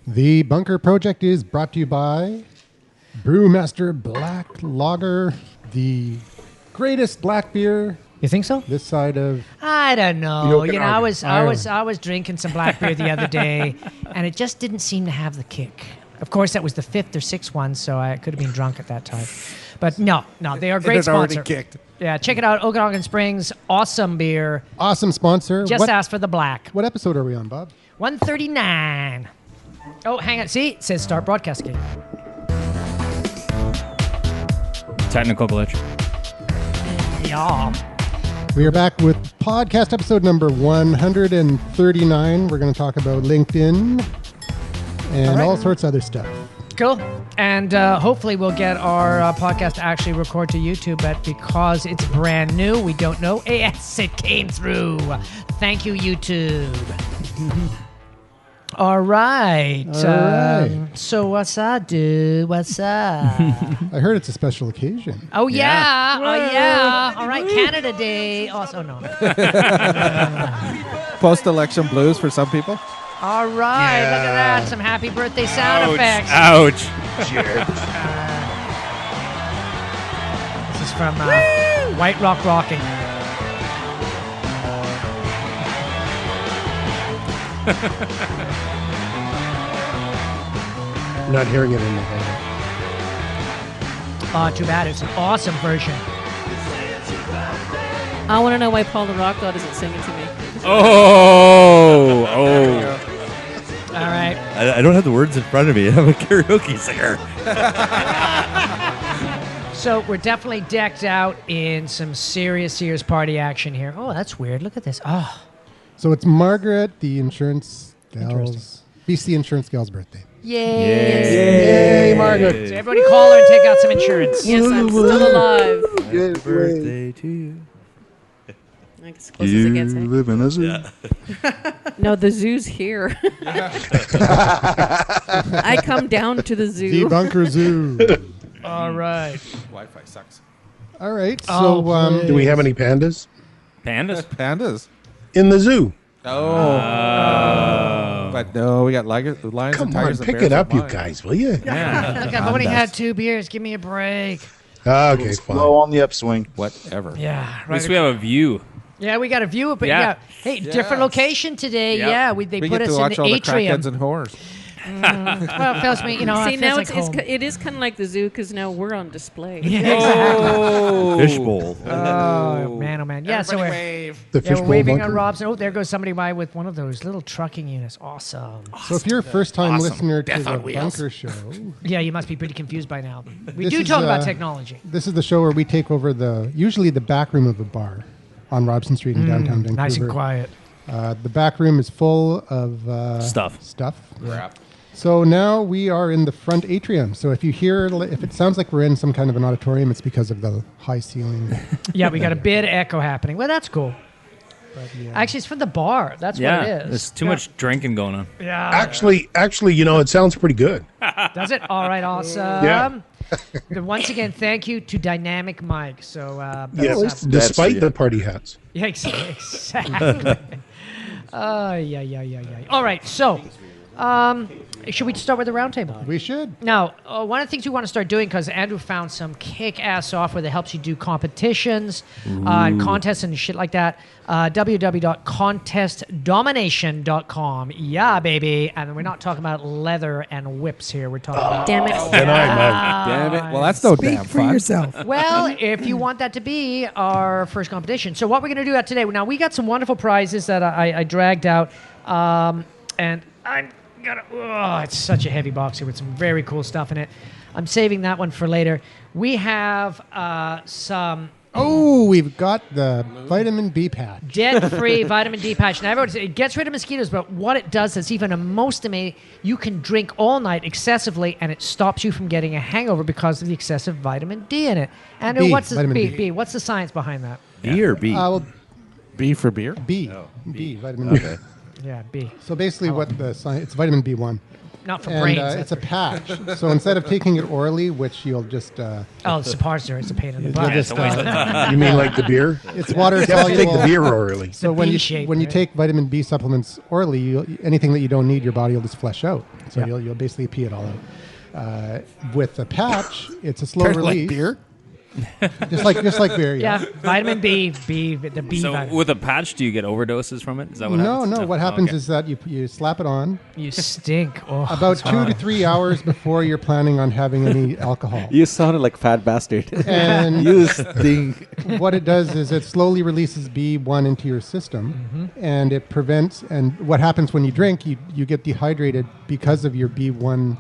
The Bunker Project is brought to you by Brewmaster Black Lager, the greatest black beer You think so? this side of... I don't know. The You know, I Okanagan. was drinking some black beer the other day, and it just didn't seem to have the kick. Of course, that was the 5th or 6th one, so I could have been drunk at that time. But no, they are a great It had already sponsor. kicked. Yeah, check it out. Okanagan Springs, awesome beer. Awesome sponsor. Just ask for the black. What episode are we on, Bob? 139. Oh, hang on. See, it says start broadcasting. Technical glitch. Yeah. We are back with podcast episode number 139. We're going to talk about LinkedIn and All right. all sorts of other stuff. Cool. And hopefully we'll get our podcast to actually record to YouTube, but because it's brand new, we don't know. Yes, it came through. Thank you, YouTube. All right. All right. So what's up, dude? What's up? I heard it's a special occasion. Oh, yeah. Oh, yeah. All right. Canada Day. Also, no. Post-election blues for some people. All right. Look at that. Some happy birthday sound effects. Ouch. This is from White Rock Rocking. Not hearing it in the hall. Oh, too bad. It's an awesome version. I want to know why Paul the Rock God isn't singing to me. Oh. All right. I don't have the words in front of me. I'm a karaoke singer. So we're definitely decked out in some serious party action here. Oh, that's weird. Look at this. Oh, So it's Margaret, the insurance gal's, BC Insurance gal's birthday. yay. Yay, Margaret. So everybody call her and take out some insurance. Yes, I'm still alive. Happy birthday to you. Like, as close as it gets. Eh? live in a zoo. Yeah. No, the zoo's here. I come down to the The zoo. Bunker Zoo. All right. Wi-Fi sucks. All right. Oh, So please. Do we have any pandas Pandas? Pandas. in the zoo? Oh. But no, we got lions Come and on, tigers and pick bears it up, and you lions. guys, will you? Yeah. Look, I've only had 2 beers. Give me a break. Okay, Slow fine. on the upswing. Whatever. Yeah. At least we have a view. Yeah, we got a view, but Yeah. yeah. Hey, different location today. Yep. Yeah, they We put get us to watch in all the the atrium. crackheads and whores. Well, it feels me, you know, See, it now feels like home. it is kind of like the zoo because now we're on display. Oh. Fishbowl. Oh, man, oh, man. Yeah, so Everybody we're... wave. The Yeah, we're fishbowl waving bunker. at Robson. Oh, there goes somebody by with one of those little trucking units. Awesome. So if you're a first-time listener to Death the on wheels. Bunker Show, Yeah, you must be pretty confused by now. We This do is, talk about technology. this is the show where we take over usually the back room of a bar on Robson Street in downtown Vancouver. Nice and quiet. The back room is full of Stuff. Crap. So now we are in the front atrium. So if it sounds like we're in some kind of an auditorium, it's because of the high ceiling. Yeah, we got a bit of echo happening. Well, that's cool. Actually, it's from the bar. That's what Yeah. it is. There's too much drinking going on. Yeah. Actually, it sounds pretty good. Does it? All right, awesome. Yeah. Then once again, thank you to Dynamic Mike. So, Yeah, that's, despite you. the party hats. yeah, exactly. Yeah. All right, so should we start with the roundtable? We should. Now, one of the things we want to start doing, because Andrew found some kick-ass software that helps you do competitions and contests and shit like that. www.contestdomination.com. Yeah, baby. And we're not talking about leather and whips here. We're talking about... Damn it. Then I'm Damn it. Well, that's no damn fun. Well, if you want that to be our first competition. So what we're going to do today, now we got some wonderful prizes that I dragged out. And I'm going to, it's such a heavy box here with some very cool stuff in it. I'm saving that one for later. We have some Oh, we've got the vitamin B patch. debt-free vitamin D patch. Now, everyone says it gets rid of mosquitoes, but what it does is even most amazing. You can drink all night excessively, and it stops you from getting a hangover because of the excessive vitamin D in it. And B, what's the vitamin B? D. B? What's the science behind that? B or B? Well, B for beer? B. B, vitamin B. Okay. Yeah, B. So basically what the science, it's vitamin B1. not for And brains. it's a patch. So instead of taking it orally, which you'll just oh, it's suppository. It's a pain in the you'll butt. just You mean like the beer? it's water You have to take the soluble. beer orally. So when you B-shape, when you right? take vitamin B supplements orally, anything that you don't need, your body will just flush out. So Yeah. you'll basically pee it all out. With the patch, it's a slow Kinda like release. beer? just like beer. Yeah, vitamin B, the B So vitamin. with a patch, do you get overdoses from it? Is that what No, happens? no. What happens Okay. is that you slap it on You stink. Oh, about it's 2 hard. to 3 hours before you're planning on having any alcohol. You sounded like fat bastard. And You stink. what it does is it slowly releases B1 into your system, and it prevents. And what happens when you drink, you get dehydrated because of your B1.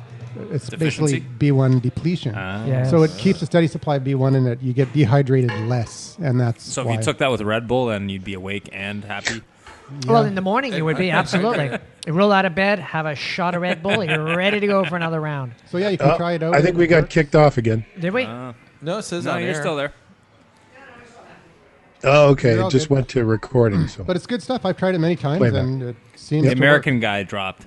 It's Deficiency? basically B1 depletion. Yes. So it keeps a steady supply of B1 in it. You get dehydrated less, and that's So if why. you took that with Red Bull, then you'd be awake and happy. Well, in the morning you would be, absolutely. You roll out of bed, have a shot of Red Bull, you're ready to go for another round. So yeah, you can try it out. I think we got kicked off again. Did we? No, it says No, on you're air. still there. Oh, okay. You're all It just good. went to recording. So But it's good stuff. I've tried it many times, Playback. and it seems The to American guy dropped.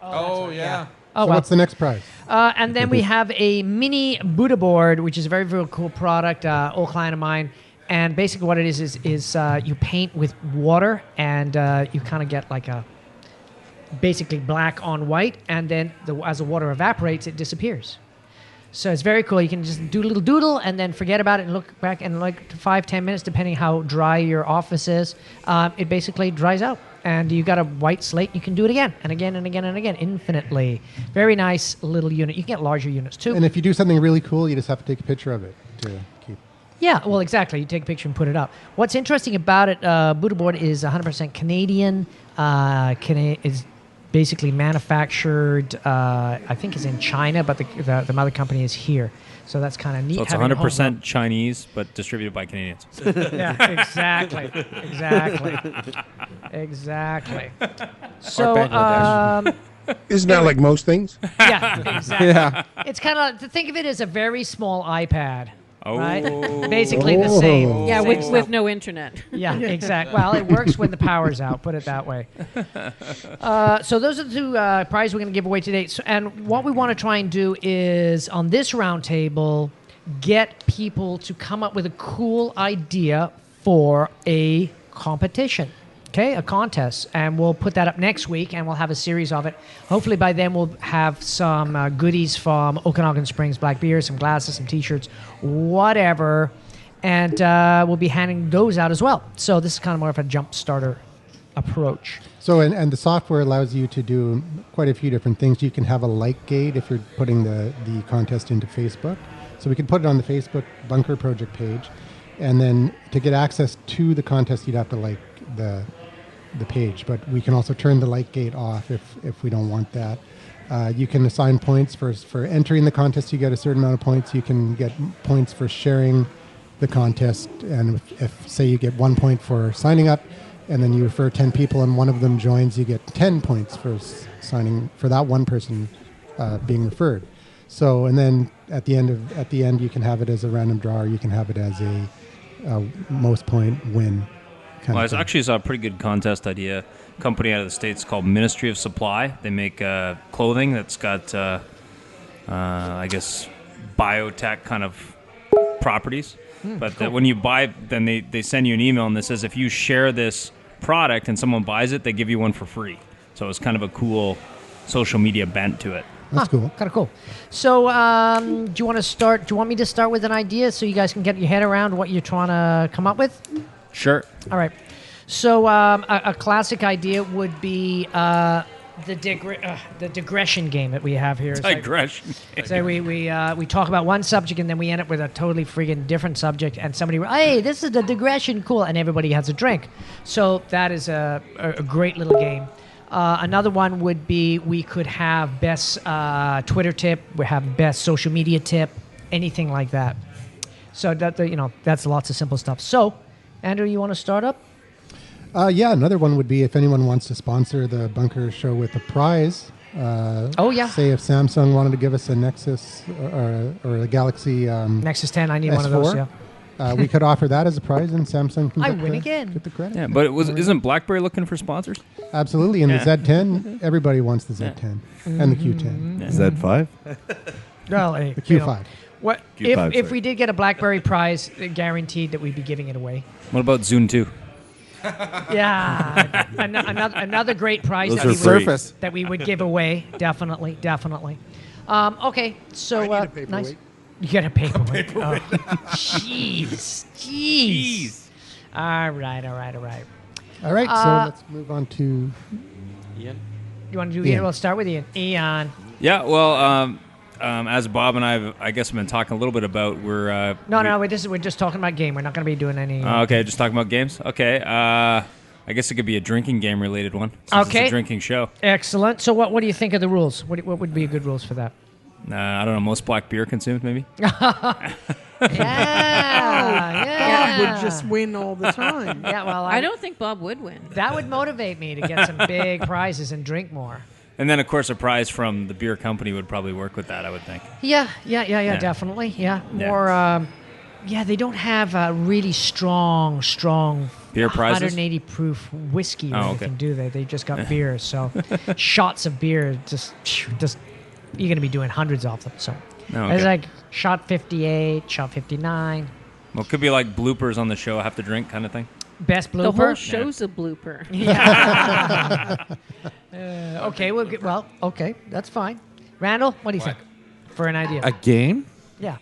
Oh, yeah. Oh, Work. So well. what's the next prize? And then we have a mini Buddha board, which is a very, very cool product, old client of mine. And basically what it is you paint with water, and you kind of get like a basically black on white, and then as the water evaporates, it disappears. So it's very cool. You can just do a little doodle and then forget about it and look back in like 5-10 minutes, depending how dry your office is. It basically dries out, and you got a white slate. You can do it again and again and again and again, infinitely. Very nice little unit. You can get larger units too. And if you do something really cool, you just have to take a picture of it to keep. Yeah, well, exactly. You take a picture and put it up. What's interesting about it, Buddha board is 100% Canadian. Is basically manufactured, I think is in China, but the mother company is here. So that's kind of neat. So it's having it 100% Chinese, but distributed by Canadians. Yeah, exactly. So, Bangladesh. isn't that like most things? yeah, exactly. Yeah. It's kind of, think of it as a very small iPad. Oh. Right? Basically the same. Yeah, same with stuff. no internet. Yeah, exactly. Well, it works when the power's out, put it that way. So those are the two prizes we're going to give away today. So, and what we want to try and do is, on this round table, get people to come up with a cool idea for a competition. Okay, a contest, and we'll put that up next week, and we'll have a series of it. Hopefully by then we'll have some goodies from Okanagan Springs Black Beer, some glasses, some T-shirts, whatever, and we'll be handing those out as well. So this is kind of more of a jump starter approach. So, and the software allows you to do quite a few different things. You can have a like gate if you're putting the contest into Facebook. So we can put it on the Facebook Bunker Project page. And then to get access to the contest, you'd have to like the page. But we can also turn the like gate off if we don't want that. You can assign points for entering the contest. You get a certain amount of points. You can get points for sharing the contest. And if say you get 1 point for signing up, and then you refer 10 people and one of them joins, you get 10 points for signing for that one person being referred. So, and then at the end you can have it as a random draw, or you can have it as a most point win. Well, it's actually a pretty good contest idea. A company out of the States called Ministry of Supply. They make clothing that's got, I guess, biotech kind of properties. But when you buy, then they send you an email and it says if you share this product and someone buys it, they give you one for free. So it's kind of a cool social media bent to it. That's cool. Kind of cool. So do you want to start? Do you want me to start with an idea so you guys can get your head around what you're trying to come up with? Sure. All right. So a classic idea would be the digression game that we have here. It's like- Digression. So we talk about one subject and then we end up with a totally friggin' different subject, and somebody, hey, this is the digression, cool, and everybody has a drink. So that is a great little game. Another one would be we could have best Twitter tip, we have best social media tip, anything like that. So that's lots of simple stuff. So, Andrew, you want to start up? Yeah, another one would be if anyone wants to sponsor the Bunker Show with a prize. Oh, yeah. Say if Samsung wanted to give us a Nexus or a Galaxy Nexus 10, I need one of those, S4, yeah. we could offer that as a prize, and Samsung can I get win the, again. Get the credit. Yeah, but isn't BlackBerry looking for sponsors? Absolutely. And Yeah. the Z10, everybody wants the Z10 and the Q10. Z5? Well, hey, The you know, Q5. what Q5, if sorry. we did get a BlackBerry prize, guaranteed that we'd be giving it away. What about Zune 2? Yeah, another great prize Those that are we, would, free. Surface. that we would give away. Definitely. Okay, so I need a nice. paperweight. You get a paperweight. Oh, jeez. All right. All right, so let's move on to You want to do Ian. Ian? We'll start with Ian. Ian. Yeah, well, as Bob and I guess, have been talking a little bit about, we're We're just talking about game. We're not going to be doing any. okay, just talking about games. Okay, I guess it could be a drinking game related one. Since Okay. it's a drinking show. Excellent. So, what do you think of the rules? What would be good rules for that? I don't know. Most black beer consumed, maybe. Yeah. Bob would just win all the time. Yeah. Well, I don't think Bob would win. That would motivate me to get some big prizes and drink more. And then, of course, a prize from the beer company would probably work with that, I would think. Yeah, definitely. Yeah, Yeah. more. They don't have really strong Beer prizes? 180 proof whiskey or Oh, anything, okay. do they? They just got beer. So shots of beer, just you're going to be doing hundreds of them. So Oh, okay. it's like shot 58, shot 59, Well, it could be like bloopers on the show, have to drink kind of thing. best The whole blooper. show's a blooper. Okay, okay, that's fine. Randall, what do you think? For an idea. A game? Yeah.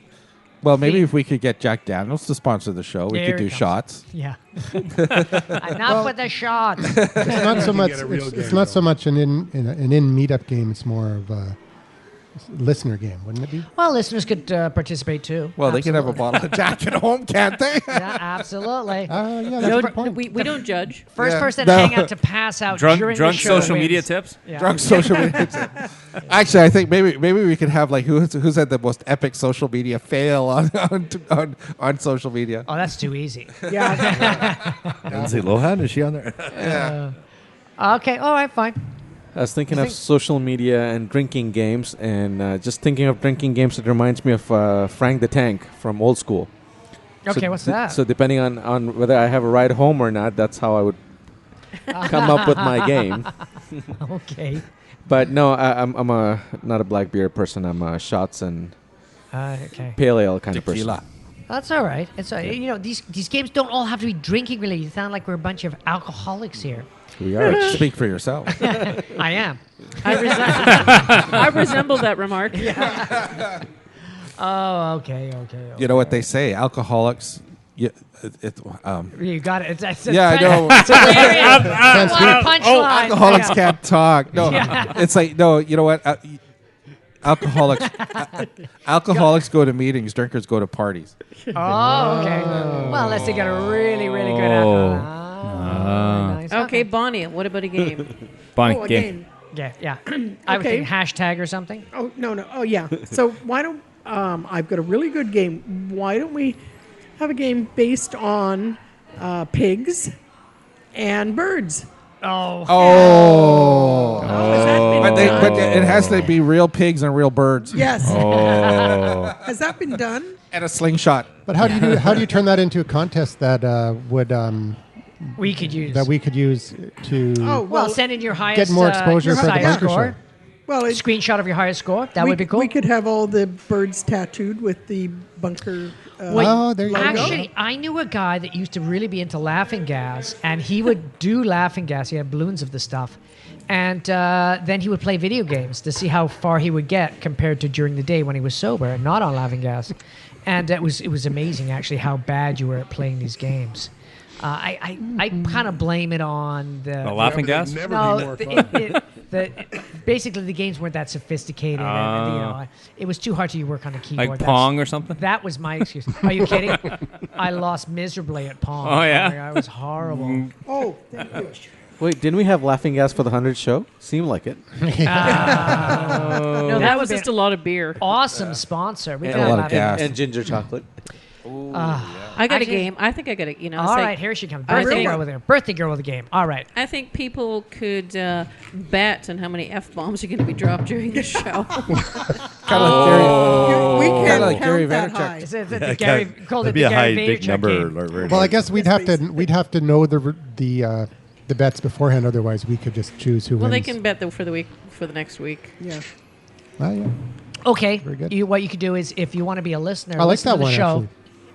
Well, maybe See? if we could get Jack Daniels to sponsor the show, we There could it do comes. shots. Yeah. Enough with the shots. it's not so much get a real it's game not so going. much an in meetup game. It's more of a listener game, wouldn't it be? Well, listeners could participate too. Well, they can have a Absolutely. bottle of Jack at home, can't they? Yeah, absolutely. Yeah, that's No, a good point. we don't judge. First Yeah. person No. to hang out to pass out during Drunk the show social wins. media tips? Yeah. Drunk social media. Actually, I think maybe we could have like who's had the most epic social media fail on social media. Oh, that's too easy. Yeah, Lindsay Lohan, is she on there? Okay, all right, fine. I was thinking of social media and drinking games, and just thinking of drinking games, it reminds me of Frank the Tank from Old School. Okay, what's that? So depending on whether I have a ride home or not, that's how I would come up with my game. Okay. But no, I'm not a black beer person. I'm a shots and Okay. pale ale kind Tequila. of person. That's all right. It's these games don't all have to be drinking related. You sound like we're a bunch of alcoholics here. We are. Speak for yourself. I am. I resemble that remark. Oh, okay. You know what they say? Alcoholics. You got it. It's yeah, I know. Can't speak. Punchline. Alcoholics Yeah. can't talk. No, Yeah. it's like no. You know what? Alcoholics go to meetings. Drinkers go to parties. Oh, okay. Well, unless they got a really, really good alcohol. Nice. Okay, Bonnie, what about a game? Bonnie, oh, game. again. Yeah. I would Okay. think hashtag or something. Oh, no. Oh, yeah. So why don't I've got a really good game. Why don't we have a game based on pigs and birds? Oh. Has that been But done? it has to be real pigs and real birds. Yes. Has that been done? And a slingshot. But how do you turn that into a contest that would We could use. that we could use to Oh, well, send in your highest. get more exposure your for the highest bunker score. show? well, Screenshot of your highest score. That we, would be cool. We could have all the birds tattooed with the bunker. Oh, there you go. Actually, I knew a guy that used to really be into laughing gas, and he would do laughing gas. He had balloons of the stuff, and then he would play video games to see how far he would get compared to during the day when he was sober and not on laughing gas. And it was amazing actually how bad you were at playing these games. I kind of blame it on The laughing gas? Never no, be more fun. basically the games weren't that sophisticated. And, it was too hard to work on a keyboard. Like That's- Pong or something? That was my excuse. Are you kidding? I lost miserably at Pong. Oh, yeah? my God, it was horrible. Oh, thank you. Wait, didn't we have Laughing Gas for the 100th show? Seemed like it. No, that That was would just a lot of beer. Awesome sponsor. We And could a lot have of him. gas. And ginger chocolate. I got Actually- a game. I think I got a. You know, it's All like- right, here she comes. I Birthday think- girl with her. Birthday girl with a game. All right. I think people could bet on how many F bombs are going to be dropped during the show. Kind of like Gary. We Kinda can't like Gary count that Vaynerchuk. high. Is it the That'd Gary called it be the a high, Gary big Vaynerchuk number. game? Well, I guess we'd have to know the bets beforehand. Otherwise, we could just choose who Well, wins. they can bet for the next week. Yeah. Ah, yeah. Okay. Very good. What you could do is, if you want to be a listener, I like listen that to the one, show actually.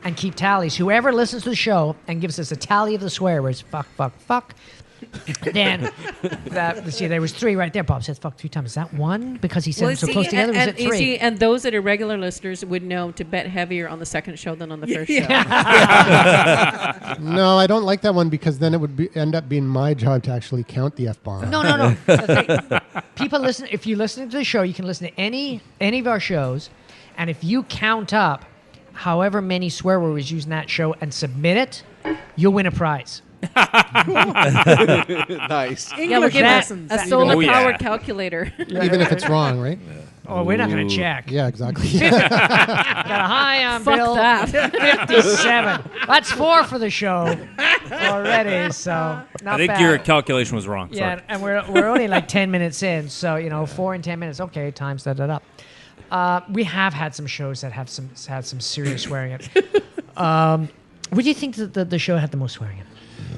and keep tallies. Whoever listens to the show and gives us a tally of the swear words, fuck, fuck, fuck. Then there was 3 right there. Bob says fuck 3 times. Is that 1 because he said them so close together? Or is it 3? And those that are regular listeners would know to bet heavier on the second show than on the first show. No, I don't like that one because then it would end up being my job to actually count the F-bomb. No. People listen. If you listen to the show, you can listen to any of our shows, and if you count up however many swear words used in that show and submit it, you'll win a prize. Nice. Yeah, we'll English give lessons. a solar powered yeah. calculator. Even if it's wrong, right? Oh, we're not going to check. Yeah, exactly. Got a high on Fuck Bill. that. 57. That's 4 for the show already. So not I think bad. your calculation was wrong. Yeah, Sorry. and we're only like 10 minutes in, so 4 and 10 minutes. Okay, times that up. We have had some shows that have had some serious swearing in. What do you think that the show had the most swearing in?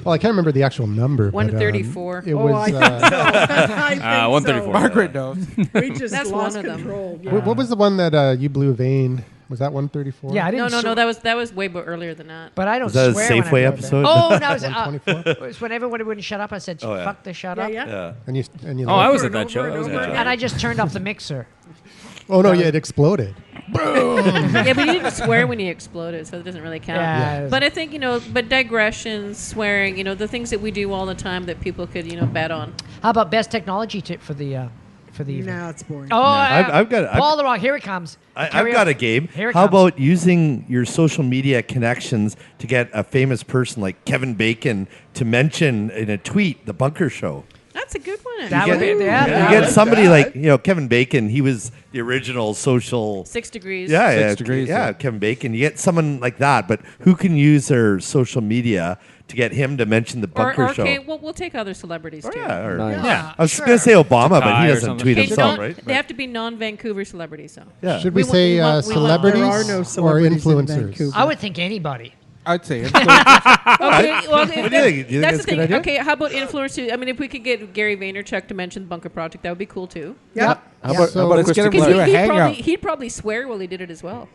Well, I can't remember the actual number. but, 134. It Oh, was. I think so. I think 134. Margaret knows. So. We just That's lost one of them. control. Yeah. What was the one that you blew a vein? Was that 134? Yeah, I No, didn't. that was way earlier than that. But I don't Was that a swear when I Safeway go to bed. episode? Oh, no, it was, 124. it was when everyone wouldn't shut up. I said, Oh, yeah. "Fuck the shut Yeah, up," yeah. Yeah. And you Oh, I was Over at and that show. over I was and at that over show. and I just turned off the mixer. Oh no! Yeah, it exploded. Yeah, but you didn't swear when you exploded, so it doesn't really count. Yeah. But I think, but digressions, swearing, the things that we do all the time that people could, bet on. How about best technology tip for the evening? Now it's boring. Oh, I've got- Paul the Rock. Here it comes. I've Carry got on. a game. Here it How comes. about using your social media connections to get a famous person like Kevin Bacon to mention in a tweet the Bunker Show? That's a good one. That would be, You yeah. get somebody like Kevin Bacon. He was the original social. 6 degrees. Yeah, 6 degrees, Yeah, yeah. Kevin Bacon. You get someone like that, but who can use their social media to get him to mention the Bunker Show? Okay, well, we'll take other celebrities, Oh, too. yeah, or- Nice. Yeah. I was going to say Obama, but Kai he or doesn't something. tweet Hey, himself, don't- right? They have to be non-Vancouver celebrities, though. Yeah. Should we We want- say we want- celebrities There are no or celebrities in influencers? Vancouver. I would think anybody. I'd say Okay, well, What do you think? Do you think that's that's the a good thing. idea? Okay, how about influencers? I mean, if we could get Gary Vaynerchuk to mention the Bunker Project, that would be cool too. Yep. How about, So how about let's Krista get him Clark? to do a hangout. He'd probably swear while he did it as well.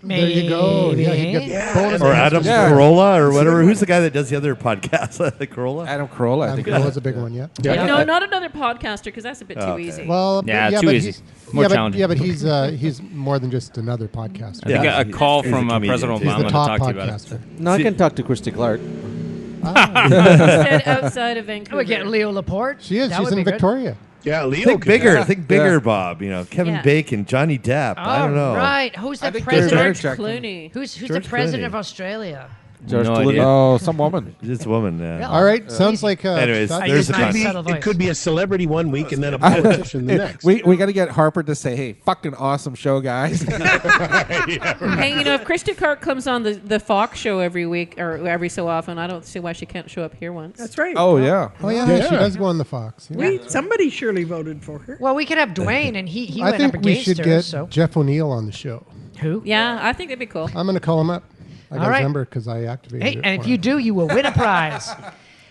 There you go. Yeah, Maybe. you get bonus. Or Adam Yeah. Carolla or whatever. Who's the guy that does the other podcast? The Carolla? Adam Carolla, I think. That was a big one, yeah. No, not another podcaster because that's a bit too Okay. easy. Well, Yeah, but too but easy. he's- More yeah, but, challenging. yeah, but he's more than just another podcaster. Yeah. I got a call He's a from comedian. President He's Obama the to top talk to you about it. podcaster. No, I can talk to Christy Clark. Outside of Vancouver. We get Leo Laporte. She is. That She's would in be good. Victoria. Yeah, Leo. Think could- bigger. Think bigger, Yeah. Bob. Kevin Yeah. Bacon, Johnny Depp. I don't know. Right. Who's the I think president? George George Vaynerchuk. Clooney. Who's the George president Clooney. of Australia? George No Clooney. idea. Oh, some woman. This woman. Yeah. Yeah. All right. Sounds like. Anyways, that- there's use a my con- subtle voice. It could be a celebrity one week and then a politician the next. We got to get Harper to say, "Hey, fucking awesome show, guys." Hey, if Krista Clark comes on the Fox show every week or every so often, I don't see why she can't show up here once. That's right. Oh yeah. Oh yeah, Yeah. she does go on the Fox. Yeah. Somebody surely voted for her. Well, we could have Dwayne, and he I went think up we against should her. get So Jeff O'Neill on the show. who? Yeah, I think that'd be cool. I'm going to call him up. I got All right. his number because I activated Hey, it. and for if you him. do, you will win a prize.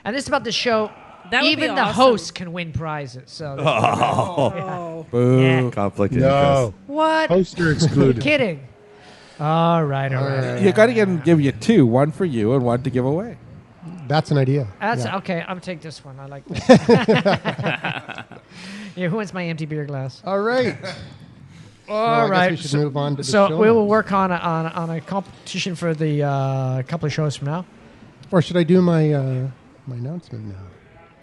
And this is about the show. That would Even be the awesome. host can win prizes. So Oh. Boo. Yeah. Conflict of No. interest. what? Poster excluded. Kidding. All right. You got to give you two, one for you and one to give away. That's an idea. That's Yeah. okay. I'm gonna take this one. I like this. Yeah, who wants my empty beer glass? All right. All I right. guess we should move on to the so show we will notes. work on a competition for the couple of shows from now. Or should I do my my announcement now?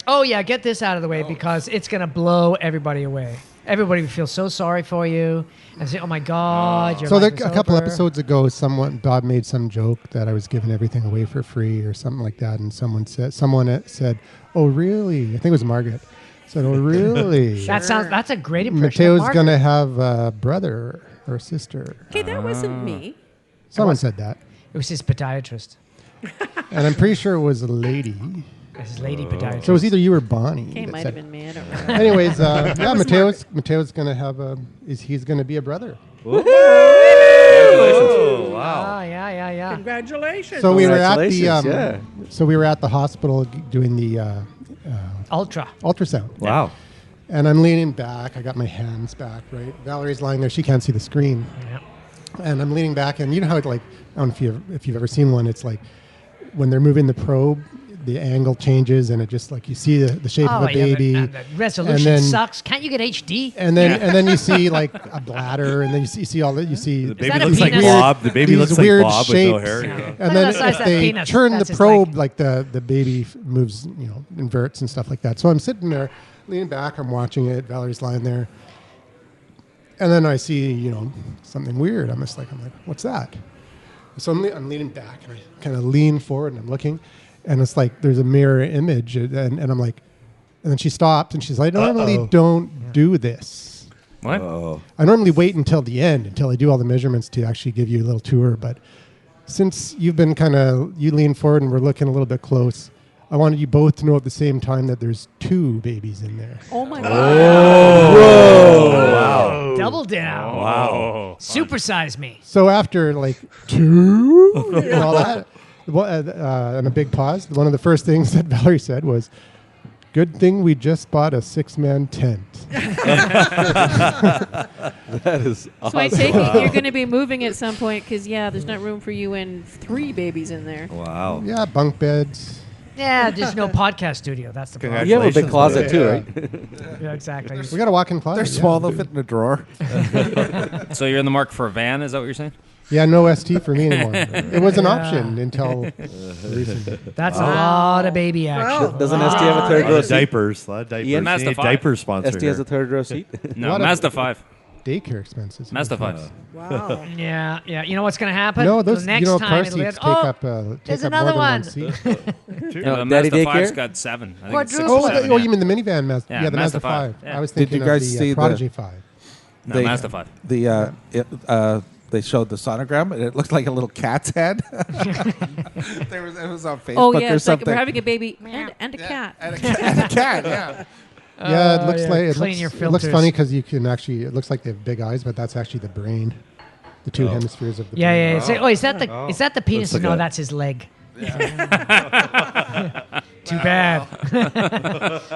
Oh yeah, get this out of the way because it's gonna blow everybody away. Everybody will feel so sorry for you and say, "Oh my God, your So life there, is a couple over." episodes ago, Bob made some joke that I was giving everything away for free or something like that, and someone said, "Oh really?" I think it was Margaret. Said, "Oh really?" That's a great impression. of Mateo's Margaret. gonna have a brother or sister. Okay, that wasn't me. Someone said that, It was his podiatrist. and I'm pretty sure it was a lady. This is lady podiatrist. So it was either you or Bonnie. Okay, that might said have been me. I don't know. Anyways, yeah, Mateo's going to have he's going to be a brother. Oh, wow. Oh, yeah. Congratulations. So we were at Congratulations, so we were at the hospital doing the Ultra. ultrasound. Wow. And I'm leaning back. I got my hands back, right? Valerie's lying there. She can't see the screen. Yeah. And I'm leaning back, and you know how it, like, I don't know if you've ever seen one. It's like when they're moving the probe, the angle changes, and it just like you see the shape of a baby. And the resolution and then, sucks. Can't you get HD? And then you see like a bladder, and then you see all that. You see The baby that a looks like penis? Bob. The baby these looks like weird Bob shapes. with no hair. Yeah. Yeah. Look And at then the size if of that they penis. turn That's the his probe, leg. like the baby moves, inverts and stuff like that. So I'm sitting there, leaning back. I'm watching it. Valerie's lying there, and then I see, something weird. I'm like, what's that? So I'm leaning back, and I kind of lean forward, and I'm looking, and it's like there's a mirror image, and I'm like, and then she stopped, and she's like, I normally don't do this. What? I normally wait until the end, until I do all the measurements to actually give you a little tour. But since you've been you lean forward and we're looking a little bit close, I wanted you both to know at the same time that there's 2 babies in there. Oh my god! Wow. Double down. Wow. Supersize me. So after like 2 and all that, and a big pause, one of the first things that Valerie said was, "Good thing we just bought a 6-man tent." That is So I take it you're going to be moving at some point because there's not room for you and 3 babies in there. Wow. Yeah, bunk beds. Yeah, there's no podcast studio. That's the problem. You have a big Congratulations, closet too, Valerie. right? Yeah, exactly. We got a walk-in closet. They're small. They'll fit in a drawer. So you're in the market for a van? Is that what you're saying? Yeah, no ST for me anymore. It was an option until recently. That's a lot of baby action. Doesn't ST have a A third lot row of seat? diapers. A lot of diapers. Ian? You Mazda need a 5. diaper sponsor. ST has a here. third row seat? No, What a- Mazda 5. Daycare expenses. Mazda 5. Wow. Yeah. You know what's going to happen? No, those the next car time it'll be seats like, take up there's more another than one. one seat. Yeah, the Daddy Mazda 5's daycare? got 7. I think it's Quadruple. 6 or 7, Oh, yeah. you mean the minivan Mazda? Yeah, Yeah, the Mazda Mazda 5. 5. Yeah. I was Did thinking you guys of see the the- Prodigy 5. No, They- Mazda 5. They showed the sonogram, and it looked like a little cat's head. It was on Facebook Oh yeah, or it's like something. we're having a baby and a cat. and a cat, yeah. Yeah, it looks like it Clean looks, your it looks filters. funny because you can actually. It looks like they have big eyes, but that's actually the brain, the 2 hemispheres of the brain. Yeah. Is that the penis? Looks like No, a- that's his leg. Too bad.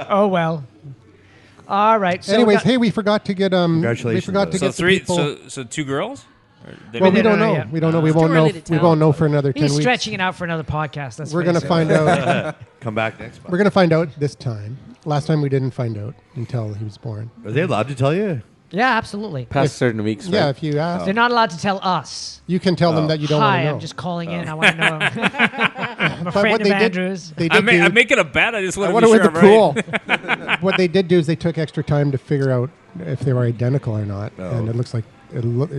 Oh well. All right. So Anyways, hey, we forgot to get Congratulations, We forgot to brother. So get the people. so 2 girls? Or they Well, don't- we don't no, know. yeah. We don't know. We It's won't too know. early to We tell. won't know for another 10 he's weeks. stretching it out for another podcast. Let's We're face gonna it. find out. Come back next month. We're gonna find out this time. Last time we didn't find out until he was born. Are they allowed to tell you? Yeah, absolutely. Past certain weeks, Yeah, right? if you ask, They're not allowed to tell us. you can tell them that you don't want Hi, to know. I'm just calling in. I want to know. I'm a But friend what of they did, Andrews. they did I'm do, making a bet. I just want I to wonder be where sure the I'm right. pool. what they did do is they took extra time to figure out if they were identical or not, and it looks like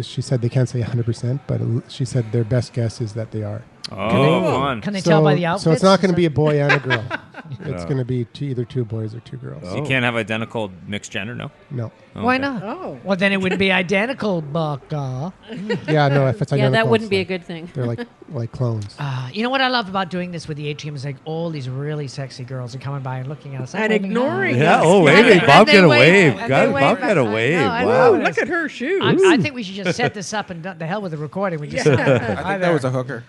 she said they can't say 100%, but she said their best guess is that they are. Oh, fun. Can they tell by the outfits? So it's not going to be a boy and a girl. It's going to be either 2 boys or 2 girls. You can't have identical mixed gender, no? No. Why Okay. not? Oh. Well, then it would be identical, Bucka. Yeah, no. If it's Yeah, identical, that wouldn't it's be a like- good thing. They're like clones. You know what I love about doing this with the atrium is like all these really sexy girls are coming by and looking at us And waving ignoring hi. Yeah. us. Oh, And waving. they- Bob and they got a wave, wave. and they God, wave Bob back. got a I wave. know, I know. Wow. Oh, look at her shoes. I think we should just set this up and the hell with the recording. We just I think that was a hooker.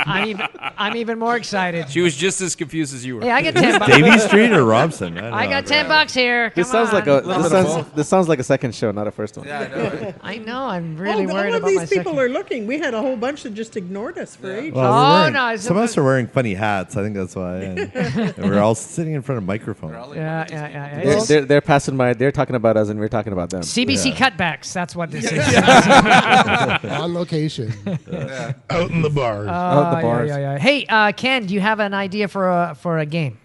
I'm even more excited. She was just as confused as you were. Hey, I got 10 bucks. Davy Street or Robson? I got 10 bucks here. This Come sounds like on. this sounds like a second show, not a first one. I know. I'm really all worried of about my these people second. are looking. We had a whole bunch that just ignored us for ages. Well, Oh, we're wearing- no, it's some of a- us are wearing funny hats. I think that's why. And we're all sitting in front of microphones. Yeah. They're passing by. They're talking about us, and we're talking about them. CBC cutbacks. That's what this is. On location. Out in the bars. Out the bars. Yeah. Hey, Ken, do you have an idea for a game?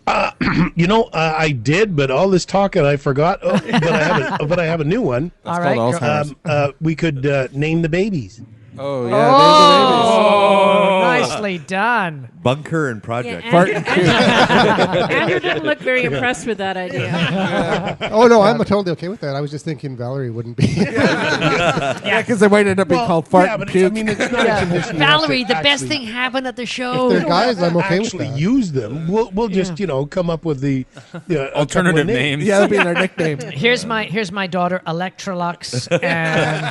I did, but all this talk and I forgot. But I have a new one. All right. called Alzheimer's. We could name the babies. Oh, yeah. Oh, nicely done. Bunker and Project. Yeah, Andrew didn't look very impressed with that idea. Oh no, I'm totally okay with that. I was just thinking Valerie wouldn't be. Yeah, because it might end up being called fart and but puke. I mean, it's not a condition. you have Valerie, to the best actually- thing happened at the show. If they're guys, I'm okay with actually that. use them. We'll just come up with the Alternative a couple of names. Yeah, that'd be their nickname. Here's my daughter Electrolux and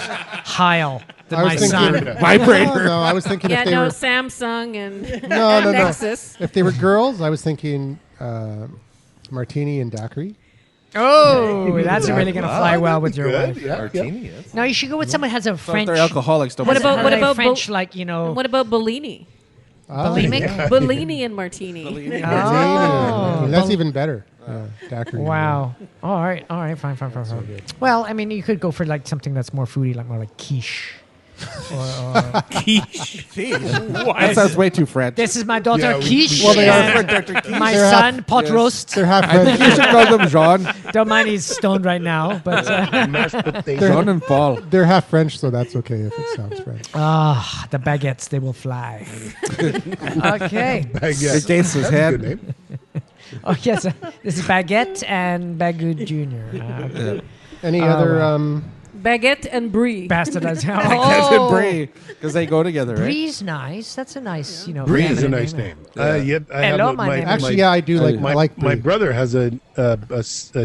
Heil. I was My thinking son. Vibrator. No, I was thinking Yeah, if they no, were Samsung and no. Nexus. If they were girls, I was thinking Martini and Daiquiri. Oh, that's really going to fly well with your wife. Martini, yes. No, you should go with someone who has a So if French. they're alcoholics, don't What be- about- French, French, like, you know, What about Bellini? bulimic? yeah. Bellini and Martini. Oh. That's even better. Daiquiri. Wow. All right. Fine. Well, I mean, you could go for like something that's more foodie, like more like quiche. Quiche. That sounds way too French. This is my daughter Yeah, quiche. Well, they are and my They're son half- pot yes. roast. They're half French. You should call them Jean. Don't mind he's stoned right now, but mashed potato. Jean and Paul. They're half French, so that's okay if it sounds French. the baguettes they will fly. Okay. Baguette. It gains his That's a head. good name. Oh yes, this is Baguette and Bagood Jr. Okay. Any Oh, other? wow. Baguette and brie. Bastardized. Baguette and Oh, brie, because they go together, right? Brie's nice. That's a nice, Brie is a feminine nice name. I Hello, have my name is- Actually, yeah, I do like. My, I like my brie. brother has a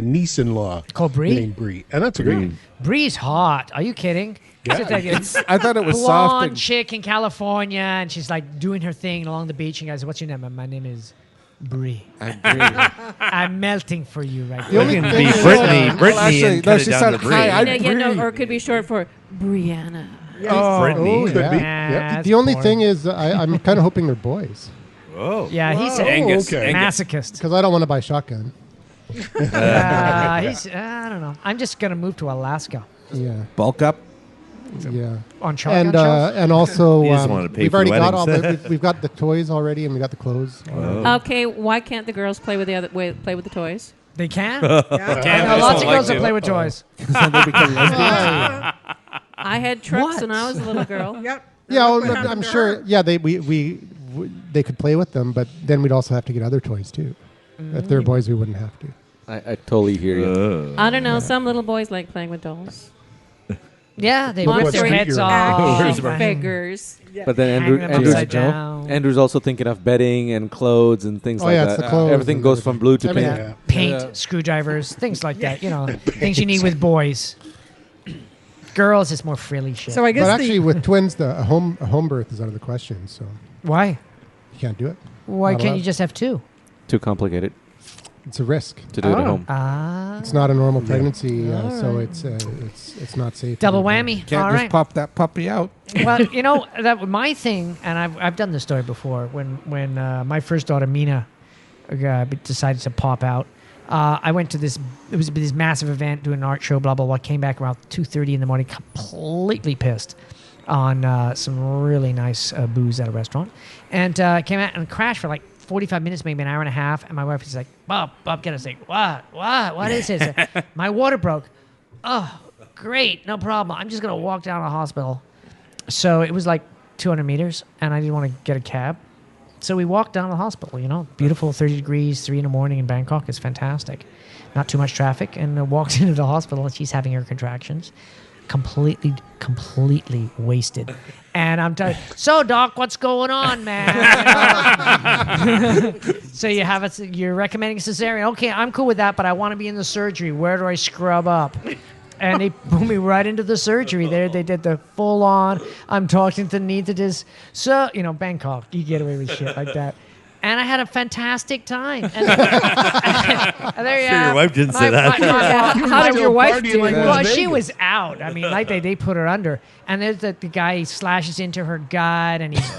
niece-in-law Called Brie? named Brie, and that's a good name. Brie's hot. Are you kidding? Yeah. It's like it's I thought it was soft. blonde And, chick in California, and she's like doing her thing along the beach. And guys, what's your name? My name is Brie. I'm melting for you right The now. only You can thing be is, Brittany, Well, actually, and no, cut she it down said, to Brie. "Hi, I'm No, or it could be short for Brianna. Brittany. Could be. Nah, the only it's thing boring. is, I'm kind of hoping they're boys Oh. Yeah, he's a Angus. okay. Angus. masochist. because I don't want to buy a shotgun. He's, I don't know. I'm just gonna move to Alaska Yeah, bulk up. yeah. on shotgun And shells. and also, You just wanted to pay we've for already the got all. weddings. We've got the toys already, and we got the clothes. Okay, why can't the girls play with the other play with the toys? They can. Yeah. I know lots of girls that play with toys. I had trucks when I was a little girl. Yep. Yeah, well, What happened I'm to sure. her? Yeah, they could play with them, but then we'd also have to get other toys too. If they're boys, we wouldn't have to. I totally hear you. I don't know. Some little boys like playing with dolls. Yeah, they Monster rip their heads figure. off. Action figures. But then Hang them Andrew's, upside down. Andrew's also thinking of bedding and clothes and things Oh, like yeah, that. it's the clothes Everything and goes from blue to everything. pink. Yeah. Paint, Yeah. screwdrivers, things like that. You know, things you need with boys. Girls is more frilly shit. So I guess But actually, the, with twins, a home birth is out of the question, so why? you can't do it. Why Not can't allowed. you just have two? Too complicated It's a risk. to do it at home. Ah, It's not a normal pregnancy, so it's not safe. double whammy. Can't All just right. pop that puppy out. Well, you know that my thing, and I've done this story before. When my first daughter Mina decided to pop out, I went to this. It was this massive event, doing an art show, blah blah blah. Came back around 2:30 in the morning, completely pissed on some really nice booze at a restaurant, and came out and crashed for like 45 minutes, maybe an hour and a half. And my wife was like, Bob, get us. Like, what is this? My water broke. Oh, great, no problem. I'm just gonna walk down to the hospital. So it was like 200 meters, and I didn't want to get a cab. So we walked down to the hospital, you know, beautiful 30 degrees, 3 in the morning in Bangkok. It's fantastic. Not too much traffic, and walked into the hospital, and she's having her contractions. Completely wasted. And I'm telling so doc, what's going on, man? So you're recommending cesarean. Okay, I'm cool with that, but I want to be in the surgery. Where do I scrub up? And they put me right into the surgery. There, they did the full on. I'm talking to anesthetist. So, you know, Bangkok, you get away with shit like that. And I had a fantastic time. And there you Sure, your wife didn't say that. How did your wife partying do? like well, Las she Vegas. was out. I mean, like they put her under, and there's the guy slashes into her gut, and he's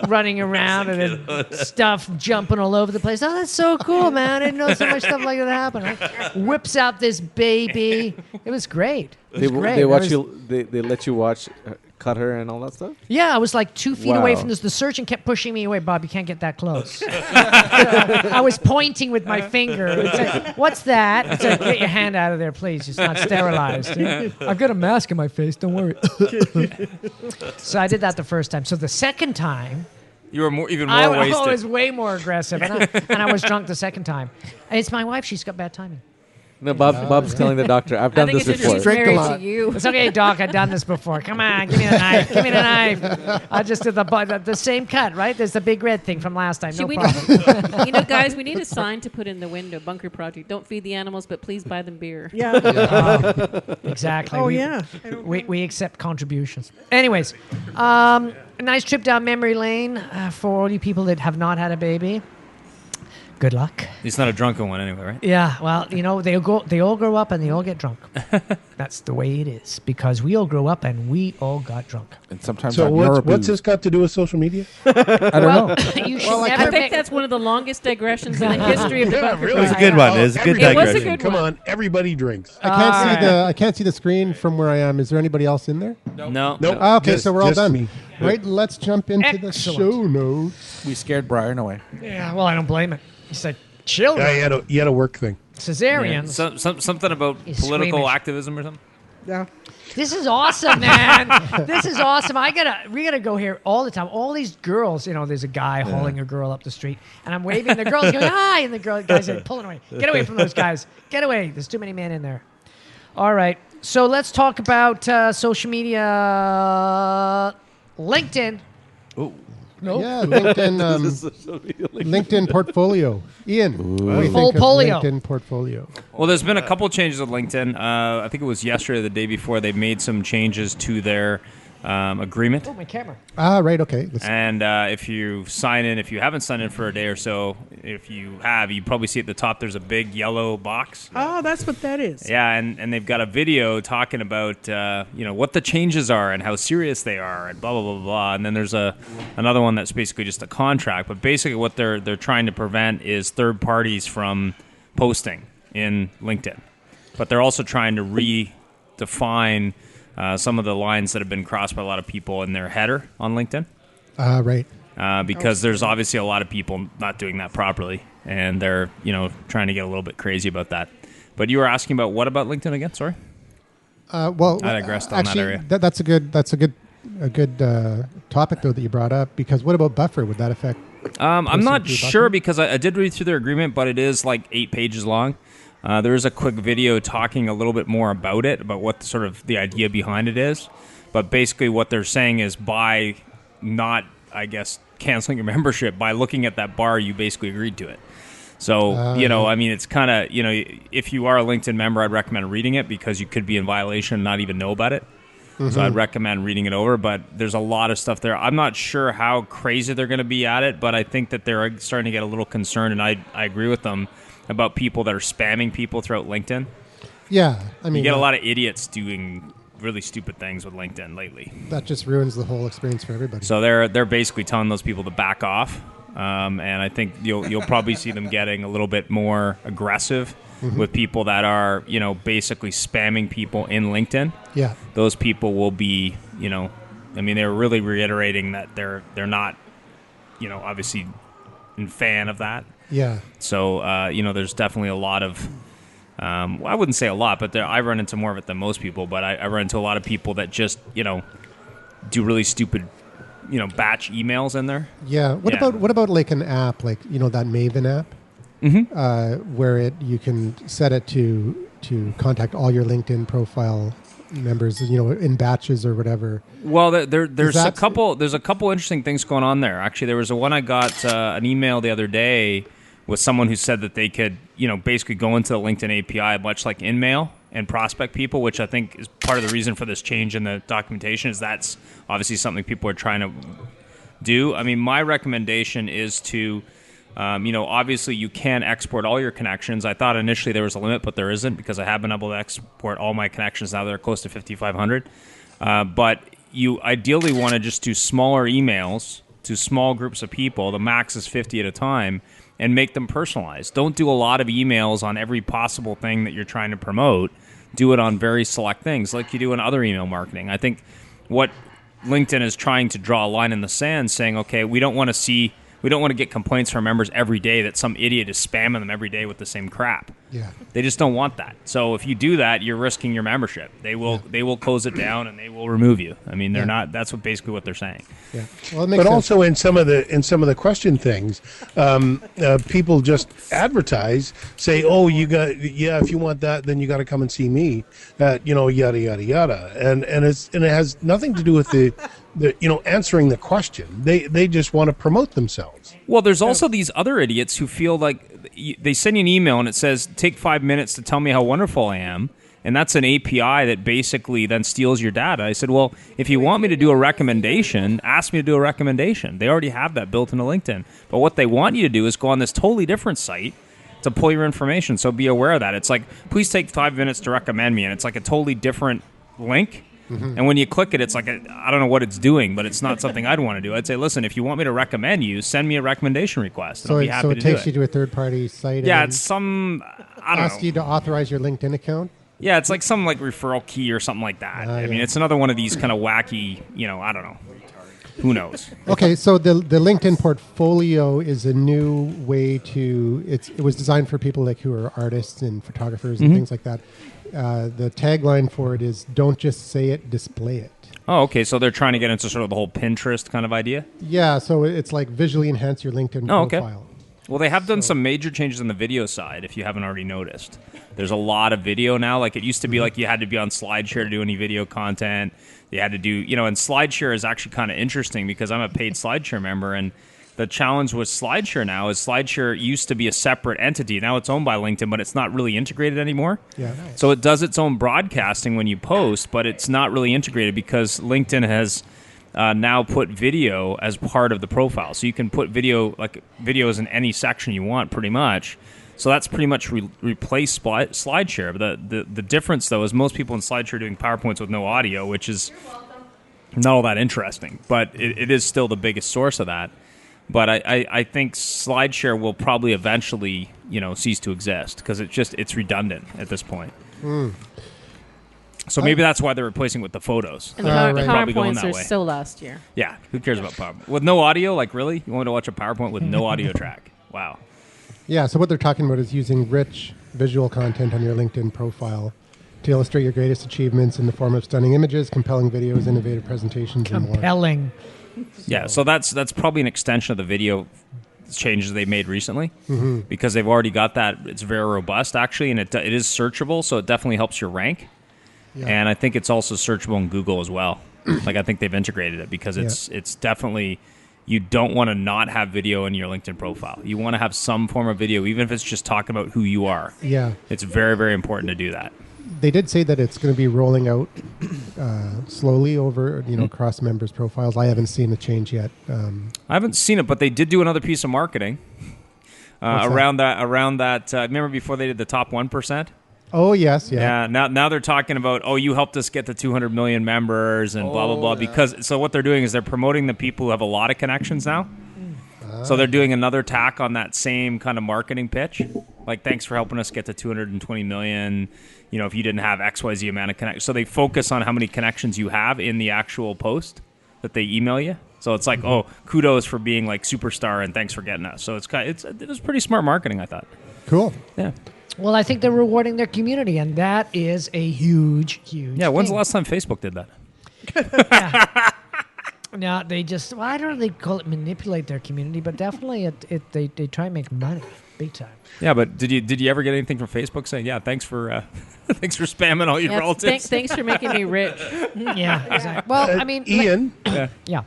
running around, and then stuff jumping all over the place. Oh, that's so cool, man! I didn't know so much stuff like that happened. Like, whips out this baby. It was great. It was great. They I watch was- you. They let you watch cut her and all that stuff? Yeah, I was like 2 feet away Wow. from this. The surgeon kept pushing me away. Bob, you can't get that close. So I was pointing with my finger. It's like, what's that? It's like, get your hand out of there, please. It's not sterilized. I've got a mask in my face. Don't worry. So I did that the first time. So the second time, You were even more I wasted. was way more aggressive, and I was drunk the second time. And it's my wife. She's got bad timing. No, Bob's telling the doctor, I've I done think this it's before. just Drink a married lot. to you. It's okay, Doc. I've done this before. Come on, give me the knife. Give me the knife. I just did the same cut, right? There's the big red thing from last time. No We- problem. You know, guys, we need a sign to put in the window. Bunker Project. Don't feed the animals, but please buy them beer. Yeah. Exactly. Oh, We- yeah. We accept contributions. Anyways, a nice trip down memory lane for all you people that have not had a baby. Good luck. He's not a drunken one anyway, right? Yeah, well, you know, they all grow up and they all get drunk. That's the way it is because we all grow up and we all got drunk. And sometimes So on what's Eurobooze. this got to do with social media? I don't know. You should I never think make that's one of the longest digressions in the history of the Bunker It was a Project. good one. It was a good It was a digression. good Come one. on, everybody drinks. I can't see the screen from where I am. Is there anybody else in there? No. Nope. Ah, okay, Just- so we're all just done. me. Right, let's jump into the Excellent. show notes. We scared Brian away. Yeah, well, I don't blame it. He said, children, Yeah, you had a work thing. cesareans. Something about He's political squeamish. activism or something? Yeah. This is awesome, man. This is awesome. We gotta go here all the time. All these girls, you know, there's a guy hauling a girl up the street, and I'm waving. The girl's going hi, and the guys are pulling away. Get away from those guys. Get away. There's too many men in there. All right. So let's talk about social media. LinkedIn. No. Yeah, LinkedIn portfolio. Ian, what do you Full think of polio. LinkedIn portfolio? Well, there's been a couple changes with LinkedIn. I think it was yesterday or the day before they made some changes to their agreement. Oh, my camera. Ah, right, okay. And if you haven't signed in for a day or so, if you have, you probably see at the top there's a big yellow box. Oh, that's what that is. Yeah, and they've got a video talking about what the changes are and how serious they are and blah blah blah blah. And then there's another one that's basically just a contract. But basically, what they're trying to prevent is third parties from posting in LinkedIn. But they're also trying to redefine some of the lines that have been crossed by a lot of people in their header on LinkedIn. Right. Because there's obviously a lot of people not doing that properly, and they're trying to get a little bit crazy about that. But you were asking about what about LinkedIn again? Sorry. Well, I digressed on that actually, area. That's a good topic though that you brought up, because what about buffer? Would that affect? I'm not through sure Buffer? because I did read through their agreement, but it is like 8 pages long. There is a quick video talking a little bit more about it, about what sort of the idea behind it is. But basically what they're saying is by not, I guess, canceling your membership, by looking at that bar, you basically agreed to it. So, I mean, it's kind of, if you are a LinkedIn member, I'd recommend reading it because you could be in violation and not even know about it. So I'd recommend reading it over, but there's a lot of stuff there. I'm not sure how crazy they're going to be at it, but I think that they're starting to get a little concerned, and I agree with them about people that are spamming people throughout LinkedIn. Yeah, I mean, You get a lot of idiots doing really stupid things with LinkedIn lately. that just ruins the whole experience for everybody. So they're basically telling those people to back off, and I think you'll probably see them getting a little bit more aggressive with people that are basically spamming people in LinkedIn. Yeah. Those people will be they're really reiterating that they're not obviously a fan of that. Yeah. So there's definitely a lot of I wouldn't say a lot, but I run into more of it than most people. But I run into a lot of people that just do really stupid batch emails in there. Yeah. What about like an app, like that Maven app, where you can set it to contact all your LinkedIn profile members, in batches or whatever. Well, there's a that- couple interesting things going on there. Actually, there was one I got an email the other day with someone who said that they could basically go into the LinkedIn API much like InMail and prospect people, which I think is part of the reason for this change in the documentation. Is that's obviously something people are trying to do. I mean, my recommendation is to obviously you can export all your connections. I thought initially there was a limit, but there isn't, because I have been able to export all my connections now. They're close to 5,500. But you ideally want to just do smaller emails to small groups of people. The max is 50 at a time, and make them personalized. Don't do a lot of emails on every possible thing that you're trying to promote. Do it on very select things like you do in other email marketing. I think what LinkedIn is trying to draw a line in the sand, saying, okay, we don't want to get complaints from members every day that some idiot is spamming them every day with the same crap. Yeah. They just don't want that. So if you do that, you're risking your membership. They will close it down and they will remove you. I mean, they're not. That's basically what they're saying. Yeah. Well, it makes But sense. also in some of the question things, people just advertise, say, "Oh, if you want that, then you got to come and see me," yada yada yada, and it has nothing to do with the answering the question. They just want to promote themselves. Well, there's also these other idiots who feel like they send you an email and it says, take 5 minutes to tell me how wonderful I am. And that's an API that basically then steals your data. I said, well, if you want me to do a recommendation, ask me to do a recommendation. They already have that built into LinkedIn. But what they want you to do is go on this totally different site to pull your information. So be aware of that. It's like, please take 5 minutes to recommend me. And it's like a totally different link. Mm-hmm. And when you click it, it's like, I don't know what it's doing, but it's not something I'd want to do. I'd say, listen, if you want me to recommend you, send me a recommendation request. And I'll be happy to do it. So it takes you to a third-party site. Yeah, and it's some, I don't know. Ask you to authorize your LinkedIn account? Yeah, it's like some like referral key or something like that. I mean, it's another one of these kind of wacky, I don't know. Who knows? Okay, so the LinkedIn portfolio is a new way it was designed for people like who are artists and photographers and things like that. The tagline for it is, don't just say it, display it. Oh, okay, so they're trying to get into sort of the whole Pinterest kind of idea? Yeah, so it's like visually enhance your LinkedIn profile. Okay. Well, they have done some major changes on the video side, if you haven't already noticed. There's a lot of video now. Like, it used to be like you had to be on SlideShare to do any video content. You had to do, and SlideShare is actually kind of interesting because I'm a paid SlideShare member, and the challenge with SlideShare now is SlideShare used to be a separate entity. Now it's owned by LinkedIn, but it's not really integrated anymore. Yeah. Nice. So it does its own broadcasting when you post, but it's not really integrated because LinkedIn has now put video as part of the profile. So you can put videos in any section you want, pretty much. So that's pretty much replaced SlideShare. But the difference, though, is most people in SlideShare are doing PowerPoints with no audio, which is not all that interesting. But it is still the biggest source of that. But I think SlideShare will probably eventually, cease to exist because it's redundant at this point. So maybe that's why they're replacing with the photos. And the PowerPoints are still last year. Yeah, who cares about PowerPoint? With no audio, like really? You want to watch a PowerPoint with no audio track? Wow. Yeah, so what they're talking about is using rich visual content on your LinkedIn profile to illustrate your greatest achievements in the form of stunning images, compelling videos, innovative presentations, and more. Compelling. Yeah, so that's probably an extension of the video changes they made recently because they've already got that. It's very robust, actually, and it is searchable, so it definitely helps your rank. Yeah. And I think it's also searchable in Google as well. I think they've integrated it because it's definitely, you don't want to not have video in your LinkedIn profile. You want to have some form of video, even if it's just talking about who you are. Yeah. It's very, very important to do that. They did say that it's going to be rolling out slowly over, across members' profiles. I haven't seen a change yet. I haven't seen it, but they did do another piece of marketing around that. Remember before they did the top 1%? Oh, yes, yeah. Now they're talking about, you helped us get to 200 million members and blah, blah, blah. Yeah. So what they're doing is they're promoting the people who have a lot of connections now. So they're doing another tack on that same kind of marketing pitch. Like, thanks for helping us get to 220 million. If you didn't have XYZ amount of connections. So they focus on how many connections you have in the actual post that they email you. So it's like, kudos for being like superstar and thanks for getting us. So it was pretty smart marketing, I thought. Cool. Yeah. Well, I think they're rewarding their community, and that is a huge Yeah, when's the last time Facebook did that? No, they just, I don't know if they call it manipulate their community, but definitely they try and make money big time. Yeah, but did you ever get anything from Facebook saying, thanks for thanks for spamming all your relatives? Thanks for making me rich. Yeah, exactly. Well, I mean, Ian. Yeah.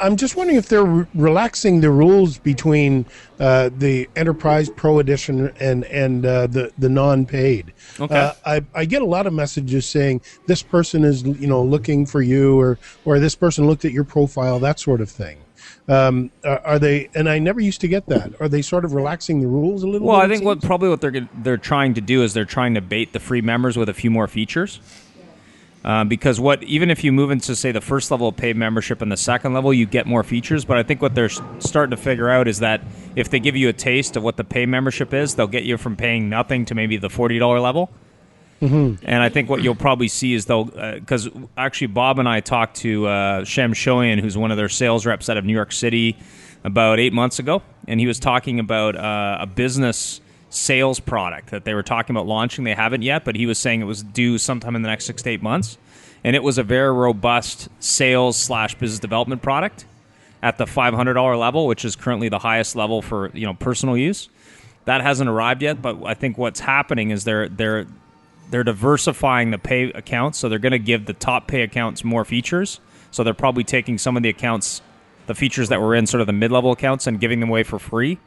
I'm just wondering if they're relaxing the rules between the Enterprise Pro Edition and the non-paid. Okay. I get a lot of messages saying this person is looking for you, or this person looked at your profile, that sort of thing. Are they? And I never used to get that. Are they sort of relaxing the rules a little bit? Well, I think what they're trying to do is they're trying to bait the free members with a few more features. Because even if you move into, say, the first level of paid membership and the second level, you get more features. But I think what they're starting to figure out is that if they give you a taste of what the pay membership is, they'll get you from paying nothing to maybe the $40 level. And I think what you'll probably see is because actually Bob and I talked to Shem Shoyan, who's one of their sales reps out of New York City, about 8 months ago, and he was talking about a business sales product that they were talking about launching. They haven't yet, but he was saying it was due sometime in the next 6 to 8 months, and it was a very robust sales/business development product at the $500 level, which is currently the highest level for personal use. That hasn't arrived yet, but I think what's happening is they're diversifying the pay accounts, so they're going to give the top pay accounts more features. So they're probably taking some of the accounts, the features that were in sort of the mid-level accounts, and giving them away for free,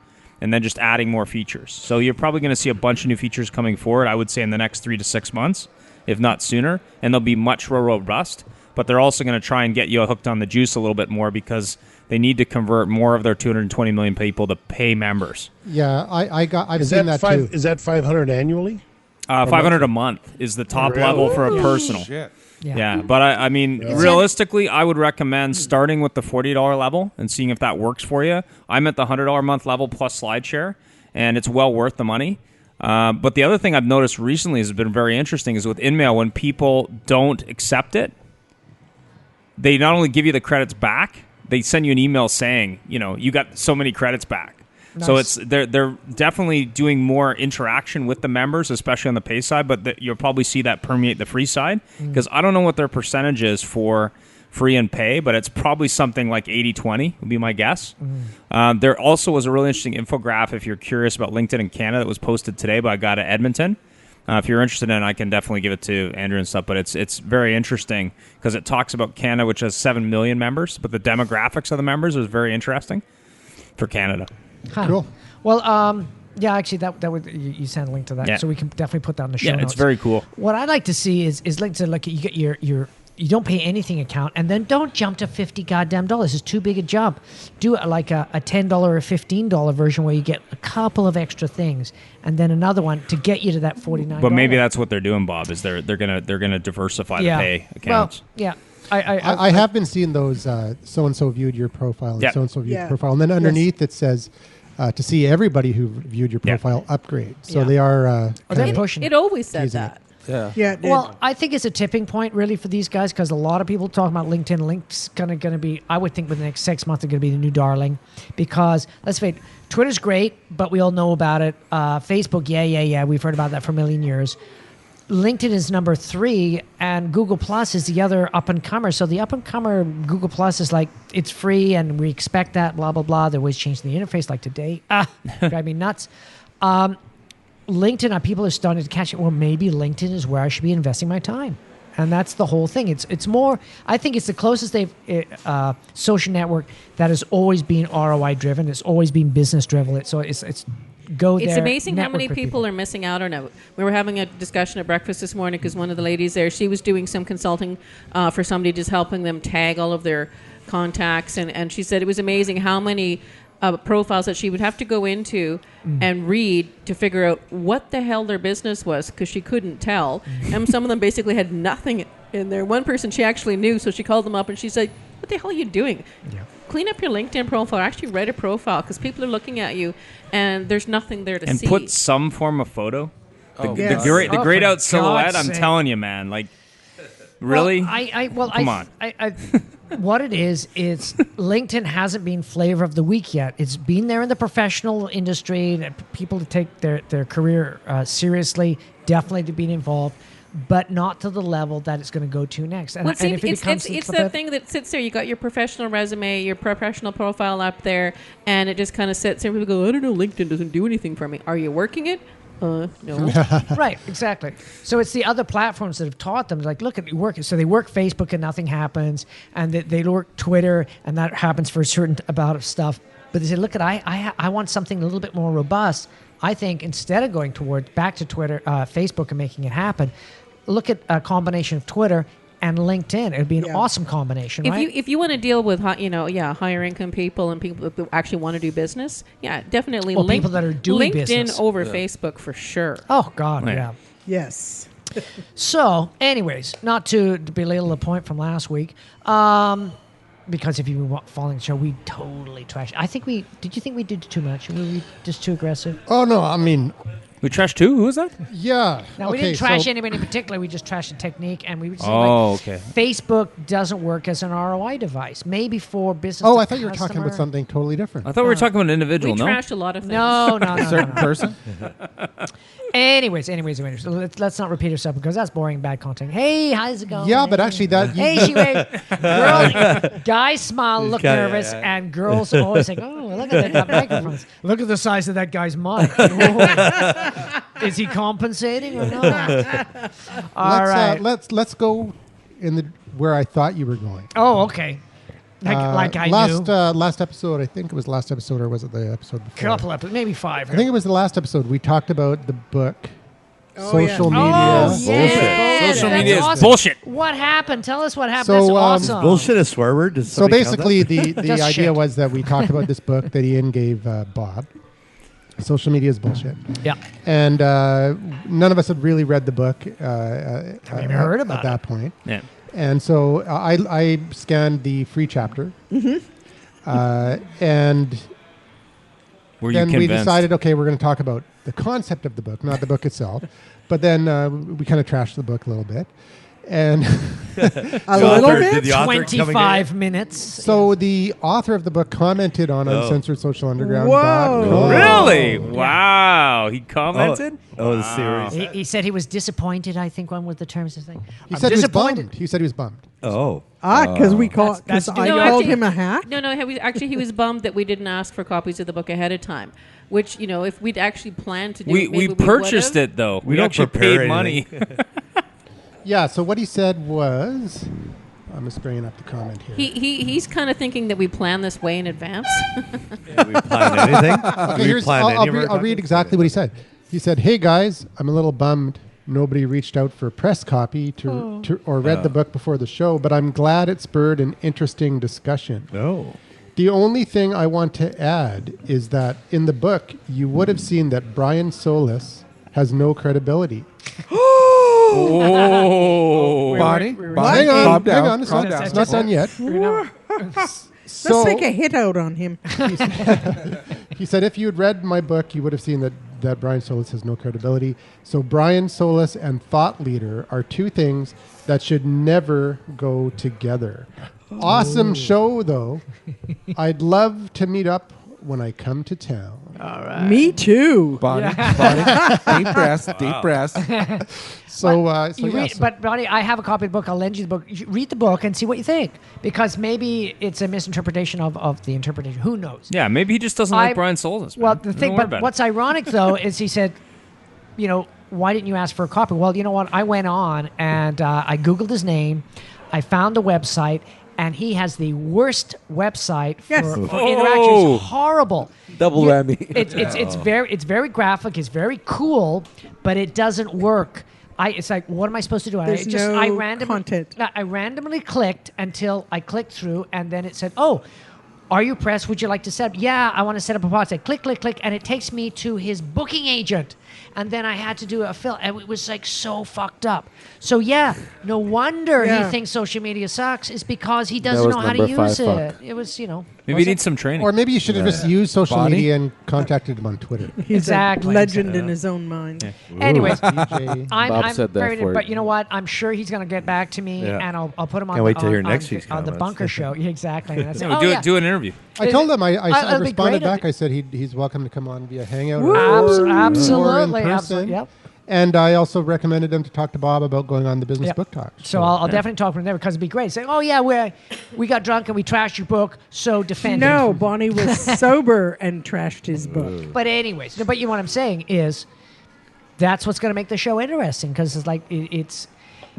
and then just adding more features. So you're probably going to see a bunch of new features coming forward, I would say, in the next 3 to 6 months, if not sooner, and they'll be much more robust. But they're also going to try and get you hooked on the juice a little bit more because they need to convert more of their 220 million people to pay members. Yeah, I've seen that too. Is that 500 annually? 500 a month is the top level for a personal. Shit. Yeah, but I mean, realistically, I would recommend starting with the $40 level and seeing if that works for you. I'm at the $100 a month level plus SlideShare, and it's well worth the money. But the other thing I've noticed recently has been very interesting is with InMail, when people don't accept it, they not only give you the credits back, they send you an email saying, you got so many credits back. Nice. So they're definitely doing more interaction with the members, especially on the pay side, but you'll probably see that permeate the free side because I don't know what their percentage is for free and pay, but it's probably something like 80-20 would be my guess. There also was a really interesting infographic, if you're curious about LinkedIn in Canada, that was posted today by a guy at Edmonton. If you're interested in it, I can definitely give it to Andrew and stuff, but it's very interesting because it talks about Canada, which has 7 million members, but the demographics of the members is very interesting for Canada. Huh. Cool. Well, yeah, actually, that would you sent a link to that, so we can definitely put that on the show notes. Yeah, it's very cool. What I'd like to see is LinkedIn, like you get your you don't pay anything account, and then don't jump to $50 goddamn. It's too big a jump. Do it like a $10 or $15 version where you get a couple of extra things, and then another one to get you to that $49. But maybe that's what they're doing, Bob. Is they're gonna diversify the pay accounts. Well, yeah. I have been seeing those so-and-so viewed your profile and so-and-so viewed your profile. And then underneath it says to see everybody who viewed your profile upgrade. So they are they're pushing. It always said that. Yeah. Well, I think it's a tipping point really for these guys because a lot of people talking about LinkedIn. Link's going to be, I would think within the next 6 months, they're going to be the new darling because, let's face it, Twitter's great, but we all know about it. Facebook, yeah. We've heard about that for a million years. LinkedIn is number 3, and Google Plus is the other up-and-comer. So the up-and-comer Google Plus is like, it's free, and we expect that, blah, blah, blah. They're always changing the interface, like today. Drive me nuts. LinkedIn, people are starting to catch it. Well, maybe LinkedIn is where I should be investing my time. And that's the whole thing. It's more, I think it's the closest social network that has always been ROI driven. It's always been business driven. It's go there. It's amazing how many network with people are missing out on it. We were having a discussion at breakfast this morning because one of the ladies there, she was doing some consulting for somebody, just helping them tag all of their contacts. And she said it was amazing how many profiles that she would have to go into and read to figure out what the hell their business was because she couldn't tell. And some of them basically had nothing in there. One person she actually knew, so she called them up and she said, what the hell are you doing? Yeah. Clean up your LinkedIn profile. Actually write a profile because people are looking at you and there's nothing there to see. And put some form of photo. The grayed out silhouette, I'm telling you, man. Like, really? Come on. What it is, it's LinkedIn hasn't been flavor of the week yet. It's been there in the professional industry. People to take their career seriously, definitely to be involved, but not to the level that it's going to go to next. And, it's the thing that sits there. You got your professional resume, your professional profile up there, and it just kind of sits there. People go, I don't know, LinkedIn doesn't do anything for me. Are you working it? No. Right, exactly. So it's the other platforms that have taught them, like, look at you work. So they work Facebook and nothing happens, and they work Twitter and that happens for a certain amount of stuff. But they say, look at I want something a little bit more robust. I think instead of going back to Twitter, Facebook and making it happen, look at a combination of Twitter and LinkedIn. It would be an awesome combination, right? If you want to deal with higher income people and people that actually want to do business, definitely people that are doing LinkedIn business over Facebook for sure. Oh God, yeah. Yes. So, anyways, not to belittle the point from last week, because if you've been following the show, we totally trashed. Did you think we did too much? Were we just too aggressive? Oh no, I mean, We trashed who? Who was that? Yeah. Now, we okay, didn't trash so- anybody in particular. We just trashed the technique, and we were just Oh, like, okay. Facebook doesn't work as an ROI device. Maybe for business. Oh, to I thought you were talking about customer. something totally different. I thought we were talking about an individual. We No. trashed a lot of things. No, no, no. Certain no. person. Anyways. So let's not repeat ourselves because that's boring, bad content. Hey, how's it going? Yeah, but Hey. actually that Hey, she waved. Girl, guys smile, look kinda- nervous, yeah. and girls always like, oh, look at that microphones. Look at the size of that guy's mic. Oh. Is he compensating or not? All right. Let's go in the where I thought you were going. Oh, okay. Like I last knew. last episode, I think it was last episode, or was it the episode before? Couple episodes, maybe 5. I think it was the last episode. We talked about the book, social media. Oh, yeah. Social That's media is awesome. bullshit. What happened? Tell us what happened. So, That's awesome. Bullshit a swear word? Does So somebody count basically, that? the Just idea shit. was that we talked about this book that Ian gave Bob. Social media is bullshit. Yeah. And none of us had really read the book. Haven't even heard about at that point. Yeah. And so I scanned the free chapter. And Were you then we convinced? decided, okay, we're going to talk about the concept of the book, not the book itself. But then we kind of trashed the book a little bit. And A little bit. Did the author come and get 25 minutes. so the author of the book commented on uncensoredsocialunderground.com. Whoa. Really? Wow. He commented? Oh, the series. He said he was disappointed, I think one was the terms of the thing. He I'm said he was disappointed. bummed. He said he was bummed. Oh. Because we call That's- because I No, called actually- him a hack. No, he was bummed that we didn't ask for copies of the book ahead of time. Which, if we'd actually planned to do it, We maybe purchased would've. it, though. We We don't actually prepare paid money. Yeah, so what he said was, I'm just bringing up the comment here. He's kind of thinking that we planned this way in advance. Did we plan anything? Okay, Did we plan any of our I'll read topics? exactly what he said. He said, "Hey guys, I'm a little bummed nobody reached out for a press copy or read the book before the show, but I'm glad it spurred an interesting discussion. No. The only thing I want to add is that in the book, you would have seen that Brian Solis has no credibility. Oh. Bonnie, Hang on, calm down. hang on. It's calm not, down. it's not done yet. So, Let's take a hit out on him. he said, if you had read my book, you would have seen that Brian Solis has no credibility. So Brian Solis and thought leader are two things that should never go together. Awesome show, though. I'd love to meet up when I come to town. Me too. Bonnie, Bonnie, deep breaths, deep breaths. But Bonnie, I have a copy of the book. I'll lend you the book. You read the book and see what you think, because maybe it's a misinterpretation of the interpretation. Who knows? Yeah, maybe he just doesn't like Brian Solis. Well, man. the Don't thing, worry but about it. what's ironic though is he said, why didn't you ask for a copy? Well, you know what? I went on and I Googled his name. I found the website, and he has the worst website for, Yes. for Oh. interactions. Horrible. Double whammy. It's very graphic. It's very cool, but it doesn't work. It's like, what am I supposed to do? There's no content. I randomly clicked until I clicked through, and then it said, "Oh, are you pressed? Would you like to set up?" Yeah, I want to set up a pod. I said, click, click, click, and it takes me to his booking agent, and then I had to do a fill, and it was like so fucked up. So yeah, no wonder Yeah. he thinks social media sucks. Is because he doesn't was know how to number use 5 it. fuck. It was, Maybe he needs some training. Or maybe you should have just used social Bonnie? media and contacted him on Twitter. He's Exactly. a legend in his own mind. Anyways, DJ. I'm said that very, for but you. you know what? I'm sure he's going to get back to me, Yeah. and I'll put him on. Can't wait to on- hear on next the- week's on the comments. Bunker Show. Yeah, exactly. And I said, No, oh, do an interview. I told him, I it'll be responded great if back. I said he's welcome to come on via Hangout. Absolutely, Or in person. absolutely. Yep. And I also recommended him to talk to Bob about going on the Business Yep. Book Talk. So I'll definitely talk with him there because it'd be great. Say, oh yeah, we got drunk and we trashed your book, so defend No, it. Bonnie was sober and trashed his book. But anyways, no, but you know what I'm saying is that's what's going to make the show interesting, because it's like it's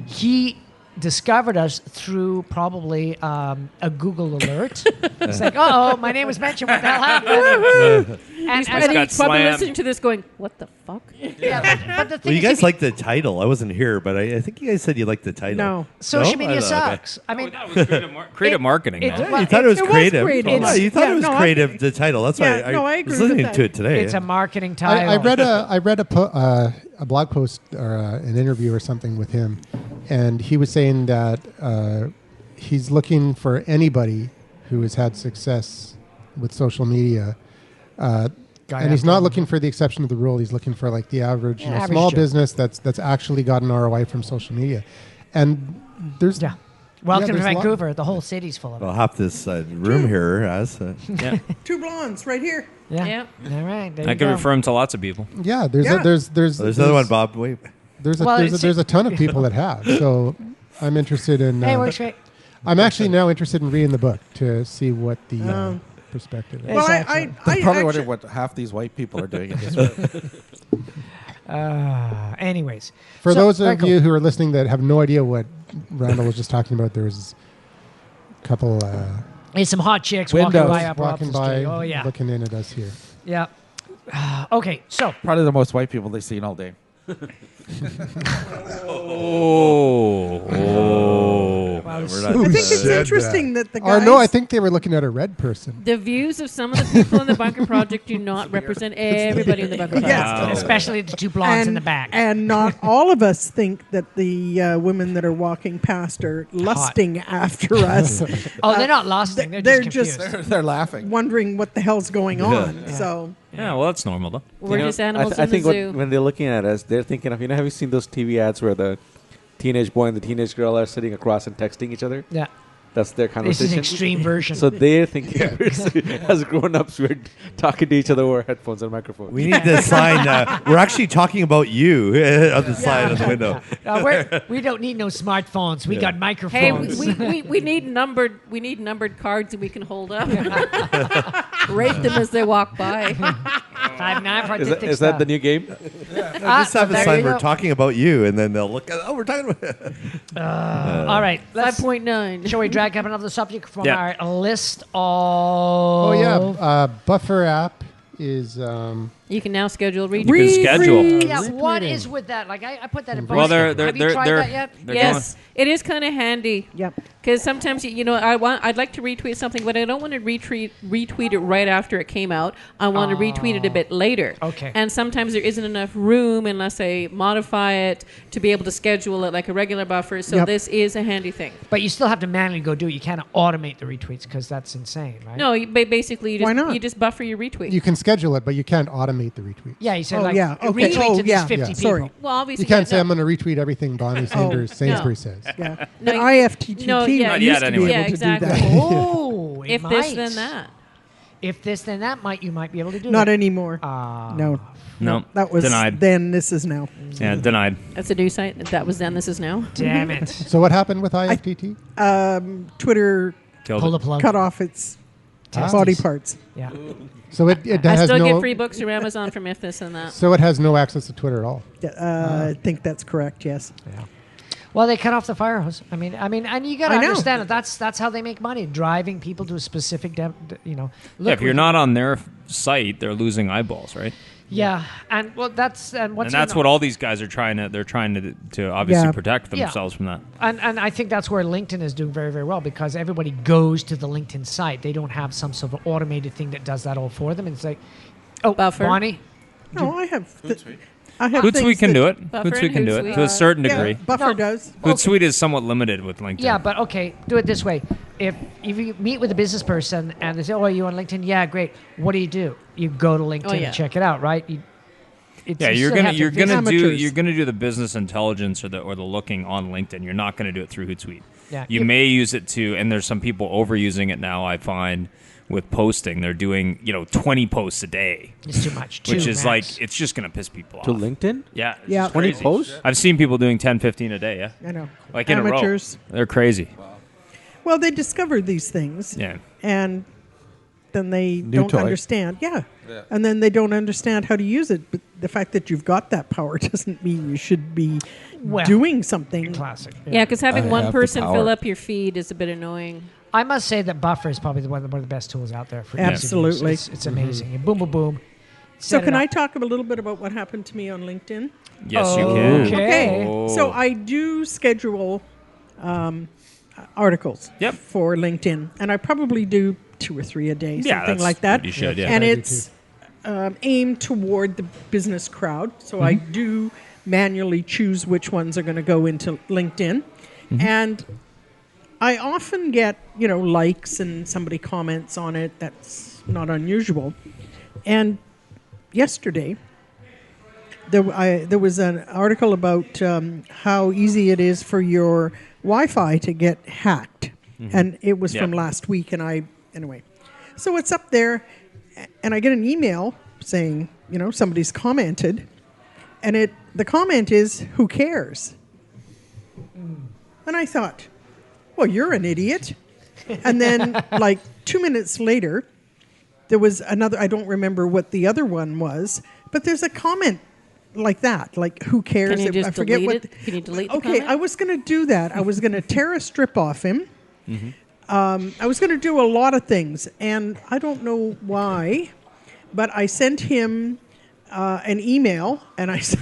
he discovered us through probably a Google alert. It's like, oh, my name was mentioned. What the hell happened? And got he's probably slammed. listening to this going, what the fuck? Yeah, but the thing Well, you is, guys if like the title. I wasn't here, but I think you guys said you liked the title. No. social No? media I don't know, okay. sucks. I mean, That was creative marketing, it- man. well, You thought it was it was creative. creative. Yeah, you thought Yeah, it was no, I- creative, the title. That's Yeah, why no, I I agree was with listening that. to it today. it's a marketing title. I read a blog post or an interview or something with him, and he was saying that he's looking for anybody who has had success with social media. guy. And he's after not all. looking for the exception of the rule. He's looking for like the average, Average small Joe. business that's actually got an ROI from social media. And there's Yeah. Welcome to there's a lot. Vancouver. The whole city's full of it. Well, half this room here has. Yeah, Two blondes right here. Yeah. Yep. All right. There I you can go. refer him to lots of people. Yeah, there's Yeah. there's Another one, Bob. Wait. There's a, Well, there's, a, it's- there's a ton of people that have. So I'm interested in. Hey, works great. I'm actually now interested in reading the book to see what the perspective is. It's Well, excellent. I Probably actually, wondering what half these white people are doing in this room. Anyways. For So- those very of cool. you who are listening that have no idea what Randall was just talking about, there's a couple Hey, some hot chicks Windows. walking by up walking Robson by, Street. Oh, yeah. looking in at us here. Yeah. Okay, so Probably the most white people they've seen all day. I think it's said interesting that the Or guys. no, I think they were looking at a red person. The views of some of the people in the Bunker Project do not represent everybody in the Bunker Project. Yes. especially the two blondes in the back. And not all of us think that the women that are walking past are lusting after us. Oh, they're not lusting. They're, they're just just- confused. They're laughing. wondering what the hell's going on. So Yeah, well, that's normal though. We're You know, just animals I in the think zoo. when they're looking at us, they're thinking of, have you seen those TV ads where the teenage boy and the teenage girl are sitting across and texting each other? Yeah. That's their This conversation. is an extreme version. So they're thinking, as grown-ups, we're talking to each other over headphones and microphones. We need the sign. We're actually talking about you on the side of the window. We don't need no smartphones. We got Hey, microphones. we need numbered cards that we can hold up. Rate them as they walk by. 5'9" for Is that the new game? Just have a there sign. you We're go. talking about you, and then they'll look at. Oh, we're talking about. All right. Let's, 5.9. shall we drag up another subject from Yeah. our list of... Oh yeah, Buffer app is You can now schedule read. You can schedule. Yeah, what Retweeting. is with that? Like, I put that in Well, Have you tried that yet? they're Yes, it is kind of handy. Yep. Because sometimes I'd like to retweet something, but I don't want to retweet it right after it came out. I want to retweet it a bit later. Okay. And sometimes there isn't enough room unless I modify it to be able to schedule it like a regular buffer. So Yep. this is a handy thing. But you still have to manually go do it. You can't automate the retweets because that's insane, right? No, basically Why not? you just buffer your retweet. you can schedule it, but you can't automate the retweet. Yeah, you said Oh, like yeah, okay. retweet Oh, to these yeah, 50 yeah. people. Sorry. well, obviously You can't say no. I'm going to retweet everything Bonnie Sainsbury says. Yeah. No, the IFTTT no, yeah. Not yet, used to anyway. be Yeah, able to exactly. do that. Oh, it If might. this, then that. If this, then that, you might be able to do Not it. anymore. No. No, That was denied. then. This is now. Yeah, denied. That's a new site. That was then. This is now. Damn it. So what happened with IFTT? Twitter Killed Pull the it. plug. cut off its Testes. body parts. Yeah. So it I has still no. get free books from Amazon from If This and That. So it has no access to Twitter at all. I think that's correct. Yes. Well, they cut off the fire hose. I mean, and you got to I know. understand that that's how they make money, driving people to a specific, Yeah, Look, if you're not on their site, they're losing eyeballs, right? Yeah, and well, that's and what's And that's going what on- all these guys are trying to. They're trying to obviously Yeah. protect Yeah. themselves from that. And I think that's where LinkedIn is doing very, very well because everybody goes to the LinkedIn site. They don't have some sort of automated thing that does that all for them. And it's like, oh, Buffer. Bonnie, No, I have. I have Hootsuite things can that- do it. Buffer Hootsuite and can do it Hootsuite. to a certain Yeah, degree. Buffer No. does. Hootsuite is somewhat limited with LinkedIn. yeah, but okay, do it this way. If you meet with a business person and they say, "Oh, are you on LinkedIn?" Yeah, great. What do? You go to LinkedIn yeah. and check it out, right? Yeah, you're still gonna have to you're gonna do Amateurs. you're gonna do the business intelligence or the looking on LinkedIn. You're not gonna do it through Hootsuite. Yeah. You may use it to, and there's some people overusing it now. I find with posting, they're doing 20 posts a day, It's too much. which Too is max. like it's just gonna piss people To off. LinkedIn? Yeah, it's Yeah. just 20 crazy. posts? I've seen people doing 10, 15 a day. Yeah, I know. like in Amateurs. a row. They're crazy. Well, they discover these things. Yeah. And then they New don't toy. understand. Yeah. And then they don't understand how to use it. But the fact that you've got that power doesn't mean you should be Well, doing something. classic. Yeah, because having I one have the person fill power. up your feed is a bit annoying. I must say that Buffer is probably one of the best tools out there for easy use. Absolutely. It's amazing. Boom, boom, boom. So Set it can I up. talk a little bit about what happened to me on LinkedIn? Yes, you Oh, can. okay. Okay. Oh. So I do schedule articles Yep. for LinkedIn, and I probably do 2 or 3 a day, Yeah, something that's like that. what you should, yeah. And I do it's aimed toward the business crowd. So I do manually choose which ones are going to go into LinkedIn. And I often get, likes and somebody comments on it. That's not unusual. And yesterday, there was an article about how easy it is for your Wi-Fi to get hacked, and it was from last week. And anyway, so it's up there, and I get an email saying, somebody's commented, and the comment is, "Who cares?" And I thought, well, you're an idiot. And then, like 2 minutes later, there was another. I don't remember what the other one was, but there's a comment like that, like "Who cares?" Can you just I forget delete it? Can you delete the Okay, comment? I was going to do that. I was going to tear a strip off him. I was going to do a lot of things, and I don't know why, but I sent him an email, and I said,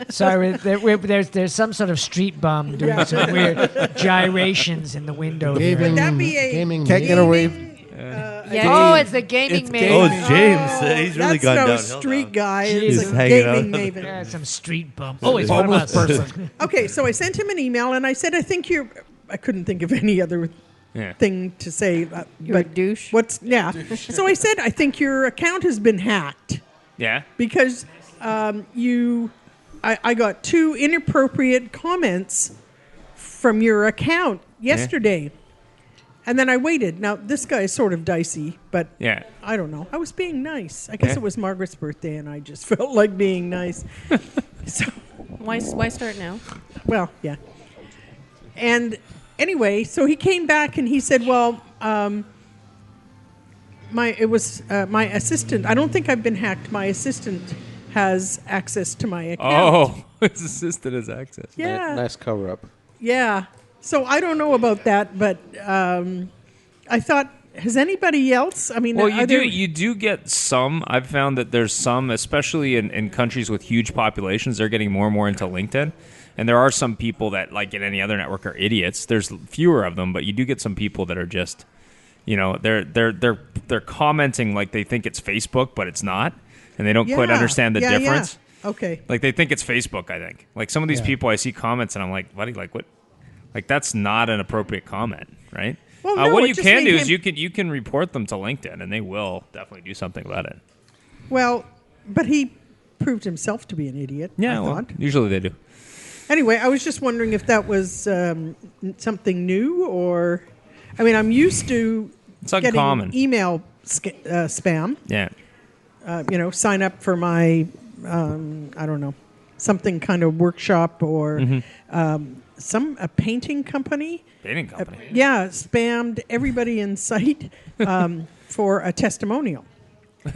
Sorry, there's some sort of street bum doing some weird gyrations in the window. here. Gaming, Would that be a gaming Can't get away. Oh, it's the gaming Oh, maven. it's James. He's really that's gone no downhill street now. guy. Jesus. It's a Hanging out. gaming maven. Yeah, some street bum. Oh, it's one of Homeless us. person. Okay, so I sent him an email, and I said, I couldn't think of any other Yeah. thing to say. You're a douche. So I said, I think your account has been hacked Yeah. because I got 2 inappropriate comments from your account yesterday. And then I waited. Now, this guy is sort of dicey, but Yeah. I don't know. I was being nice. I guess it was Margaret's birthday, and I just felt like being nice. So, Why start now? well, yeah. And anyway, so he came back and he said, well, my assistant. I don't think I've been hacked. My assistant has access to my account. Oh, his assistant has access. Yeah. Nice cover up. Yeah. So I don't know about that, but I thought, has anybody else? I mean, Well, are there- you do get some. I've found that there's some, especially in countries with huge populations, they're getting more and more into LinkedIn. And there are some people that, like in any other network, are idiots. There's fewer of them, but you do get some people that are just, they're commenting like they think it's Facebook, but it's not, and they don't quite Yeah. understand the Yeah, yeah. difference. Okay. Like they think it's Facebook. I think like some of these people, I see comments and I'm like, what? Like what? Like that's not an appropriate comment, right? Well, no, what it you just can made do is him- you can report them to LinkedIn, and they will definitely do something about it. Well, but he proved himself to be an idiot. I Yeah, well, thought. usually they do. Anyway, I was just wondering if that was something new, or, I mean, I'm used to It's getting uncommon. email spam. Yeah. Sign up for my, I don't know, something kind of workshop or a painting company. Painting company. Spammed everybody in sight for a testimonial.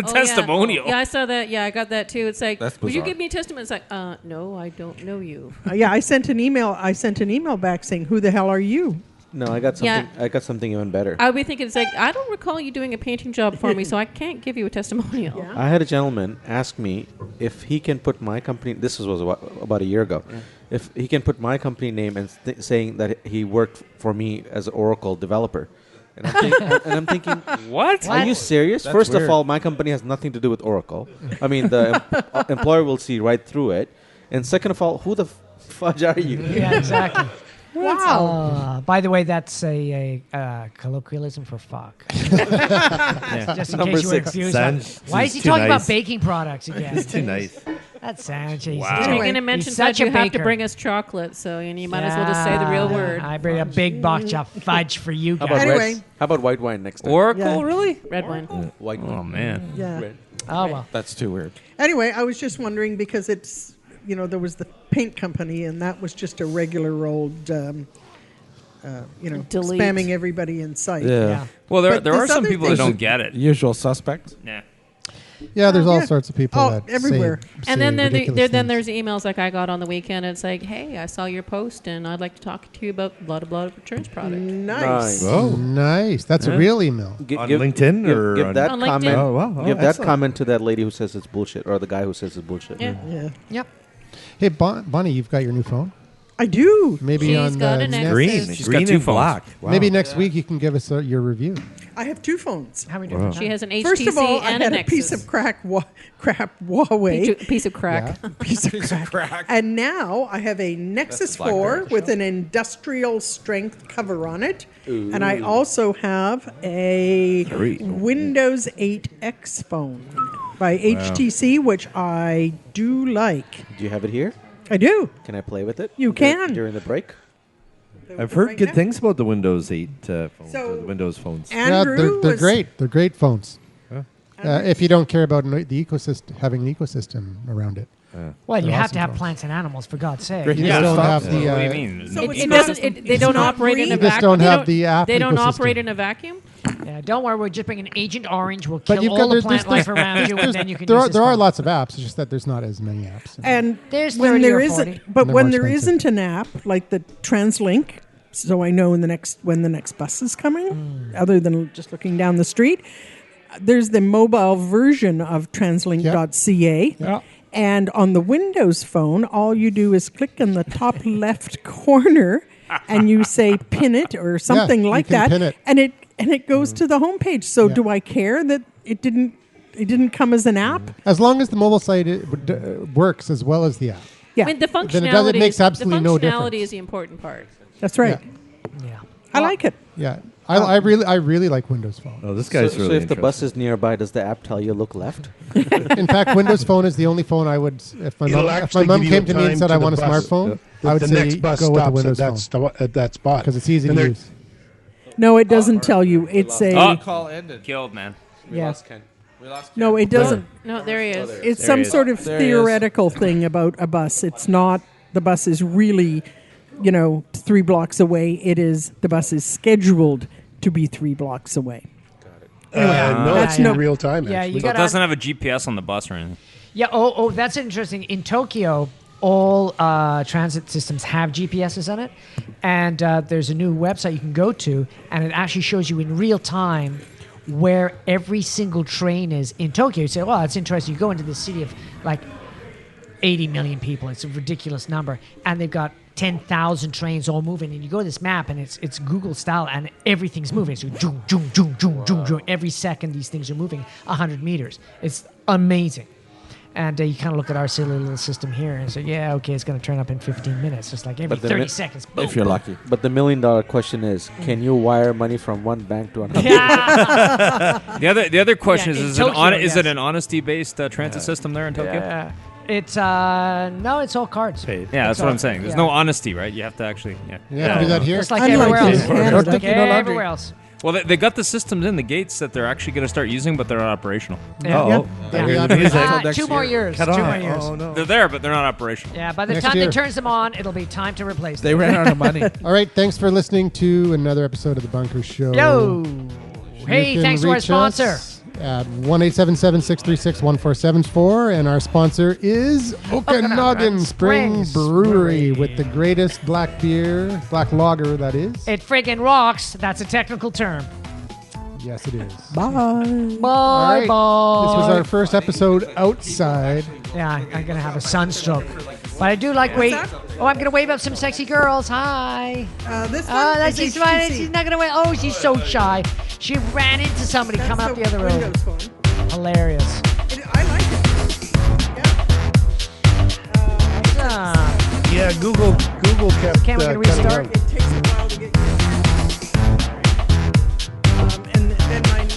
Testimonial. Yeah, I saw that. Yeah, I got that too. It's like, That's would you bizarre. give me a testimony? It's like, no, I don't know you. I sent an email back saying, "Who the hell are you?" No, I got something. Yeah. I got something even better. I would be thinking, it's like, I don't recall you doing a painting job for me, so I can't give you a testimonial. Yeah. I had a gentleman ask me if he can put my company. This was about a year ago. If he can put my company name and saying that he worked for me as an Oracle developer, and I'm thinking, What? are you serious? That's First weird. of all, my company has nothing to do with Oracle. I mean, the employer will see right through it. And second of all, who the fudge are you? Yeah, exactly. Wow. By the way, that's a colloquialism for fuck. Just in Number case you were 6. confused. Sounds Why is he too talking about nice. baking products again? It's too nice. That sounds easy. Wow. You're Anyway, going to mention he's that such a you have to baker. bring us chocolate, so you might as well just say the real word. I bring a big box of fudge for you How guys. about Anyway. how about white wine next time? Oracle, Yeah. really? Red wine. White Oh wine. man. Yeah. Red. Oh, well. That's too weird. Anyway, I was just wondering because it's, there was the paint company, and that was just a regular old, Delete. spamming everybody in sight. Yeah. Well, there But are this some other people that thing- don't get it. Usual suspect. Yeah. Yeah, there's all Yeah. sorts of people Oh, that everywhere. say And then ridiculous then things. there's emails like I got on the weekend. It's like, hey, I saw your post, and I'd like to talk to you about blah, blah, blah insurance product. Nice. Oh, nice. That's a real email. On LinkedIn or give on- that On LinkedIn. comment. Oh, wow. Oh, give that excellent. comment to that lady who says it's bullshit, or the guy who says it's bullshit. Yeah. Yeah. Yep. Hey, Bonnie, you've got your new phone. I do. Maybe She's on got the an next, Nexus. Green. She's Green got two and phones. black. Wow. maybe next week you can give us your review. I have 2 phones. How are we doing? She has an HTC First of all, I and a had a Nexus. piece of crap Huawei. Piece of crack. Piece of crack. And now I have a Nexus 4 with an industrial strength cover on it. And I also have a Windows 8X phone. by HTC, which I do like. Do you have it here? I do. Can I play with it? You can. During the break? I've heard Right good now. things about the Windows 8 phones, So- or the Windows phones. Andrew they're was- great. They're great phones. If you don't care about the ecosystem, having an ecosystem around it. Well, you They're have awesome to have phones. plants and animals, for God's sake. You just don't have the. What do you mean? So It, it's it not- doesn't. They it's don't not operate in a green? You just vacuum. don't They have the app They don't ecosystem. operate in a vacuum. Yeah, don't worry. We're just bringing Agent Orange. We'll But kill you've all got the there's, plant there's, life around you, and there's- then you can there use are this there are phone. lots of apps. It's just that there's not as many apps. And There's when 30 there or isn't, 40. but They're when more there expensive. isn't an app like the TransLink, so I know when the next bus is coming, other than just looking down the street, there's the mobile version of translink.ca. Yeah. And on the Windows phone, all you do is click in the top left corner, and you say pin it or something you like can that, pin it. and it goes to the homepage. So Yeah. do I care that it didn't come as an app? As long as the mobile site works as well as the app. Yeah, I mean, the Then functionality. it makes absolutely no the functionality difference. is the important part. that's right. Yeah. I like it. Yeah, I really like Windows Phone. Oh, this guy's so really if the bus interesting. is nearby, does the app tell you look left? In fact, Windows Phone is the only phone I would. If my It'll mom actually came give you to me and time said to I the want a bus. smartphone, I would the say next bus go with the stops Windows at Phone at that spot because it's easy And to they're- use. No, it doesn't tell you. It's a Oh. Call ended. Killed, man. Yeah. We lost no. It doesn't. No, there he is. It's There some he is. sort of There he is. theoretical thing about a bus. It's not the bus is really, 3 blocks away. It is the bus is scheduled to be 3 blocks away. no, That's it's in no- real time. Yeah, actually. you So it got doesn't have a GPS on the bus or anything. Yeah. Oh, that's interesting. In Tokyo, all transit systems have GPSs on it, and there's a new website you can go to, and it actually shows you in real time where every single train is in Tokyo. You say, "Well, that's interesting." You go into this city of like 80 million people. It's a ridiculous number, and they've got 10,000 trains all moving. And you go to this map, and it's Google style, and everything's moving. So zoom, zoom, zoom, zoom, zoom, zoom. Every second, these things are moving 100 meters. It's amazing. And you kind of look at our silly little system here and say, yeah, okay, it's going to turn up in 15 minutes. Just like every But the 30 mi- seconds. Boom, If you're boom. lucky. But the $1 million question is, can you wire money from one bank to another? Yeah. The other question Yeah, in is Tokyo, is it yes. an honesty based transit system there in Tokyo? Yeah. It's, no, it's all cards. Paid. Yeah, that's It's what all- I'm saying. There's yeah. no honesty, right? You have to actually. Yeah. You have to do that here. Just like Unlike everywhere in else. Canada. Just like everywhere else. Well, they got the systems in the gates that they're actually going to start using, but they're not operational. Yeah. Oh, Yeah. Yeah. Until next 2 more year. years. cut 2 off. more years. Oh no. They're there, but they're not operational. Yeah, by the Next time year. they turns them on, it'll be time to replace They them. ran out of money. All right, thanks for listening to another episode of the Bunker Show. Yo! You Hey, can thanks to our reach sponsor. us At 1-877-636-1474, and our sponsor is Okanagan Spring Springs Brewery with the greatest black beer, black lager that is. It friggin' rocks. That's a technical term. Yes, it is. Bye. Bye, All right. bye. This was our first episode outside. Yeah, I'm gonna have a sunstroke. But I do like wave. Oh, I'm gonna wave up some sexy girls. Hi. This one Oh, that's is she's fine. HTC. She's not gonna wave. Oh, she's so shy. She ran into somebody. That's Come out the other road. Windows phone. Hilarious. I like it. Yeah. Ah, Yeah, Google kept Can we cutting restart? out. It takes a while to get used to. And then mine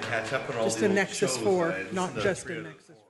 Catch up on all just the a old Nexus shows 4, I not listened to just a three of them. Nexus 4.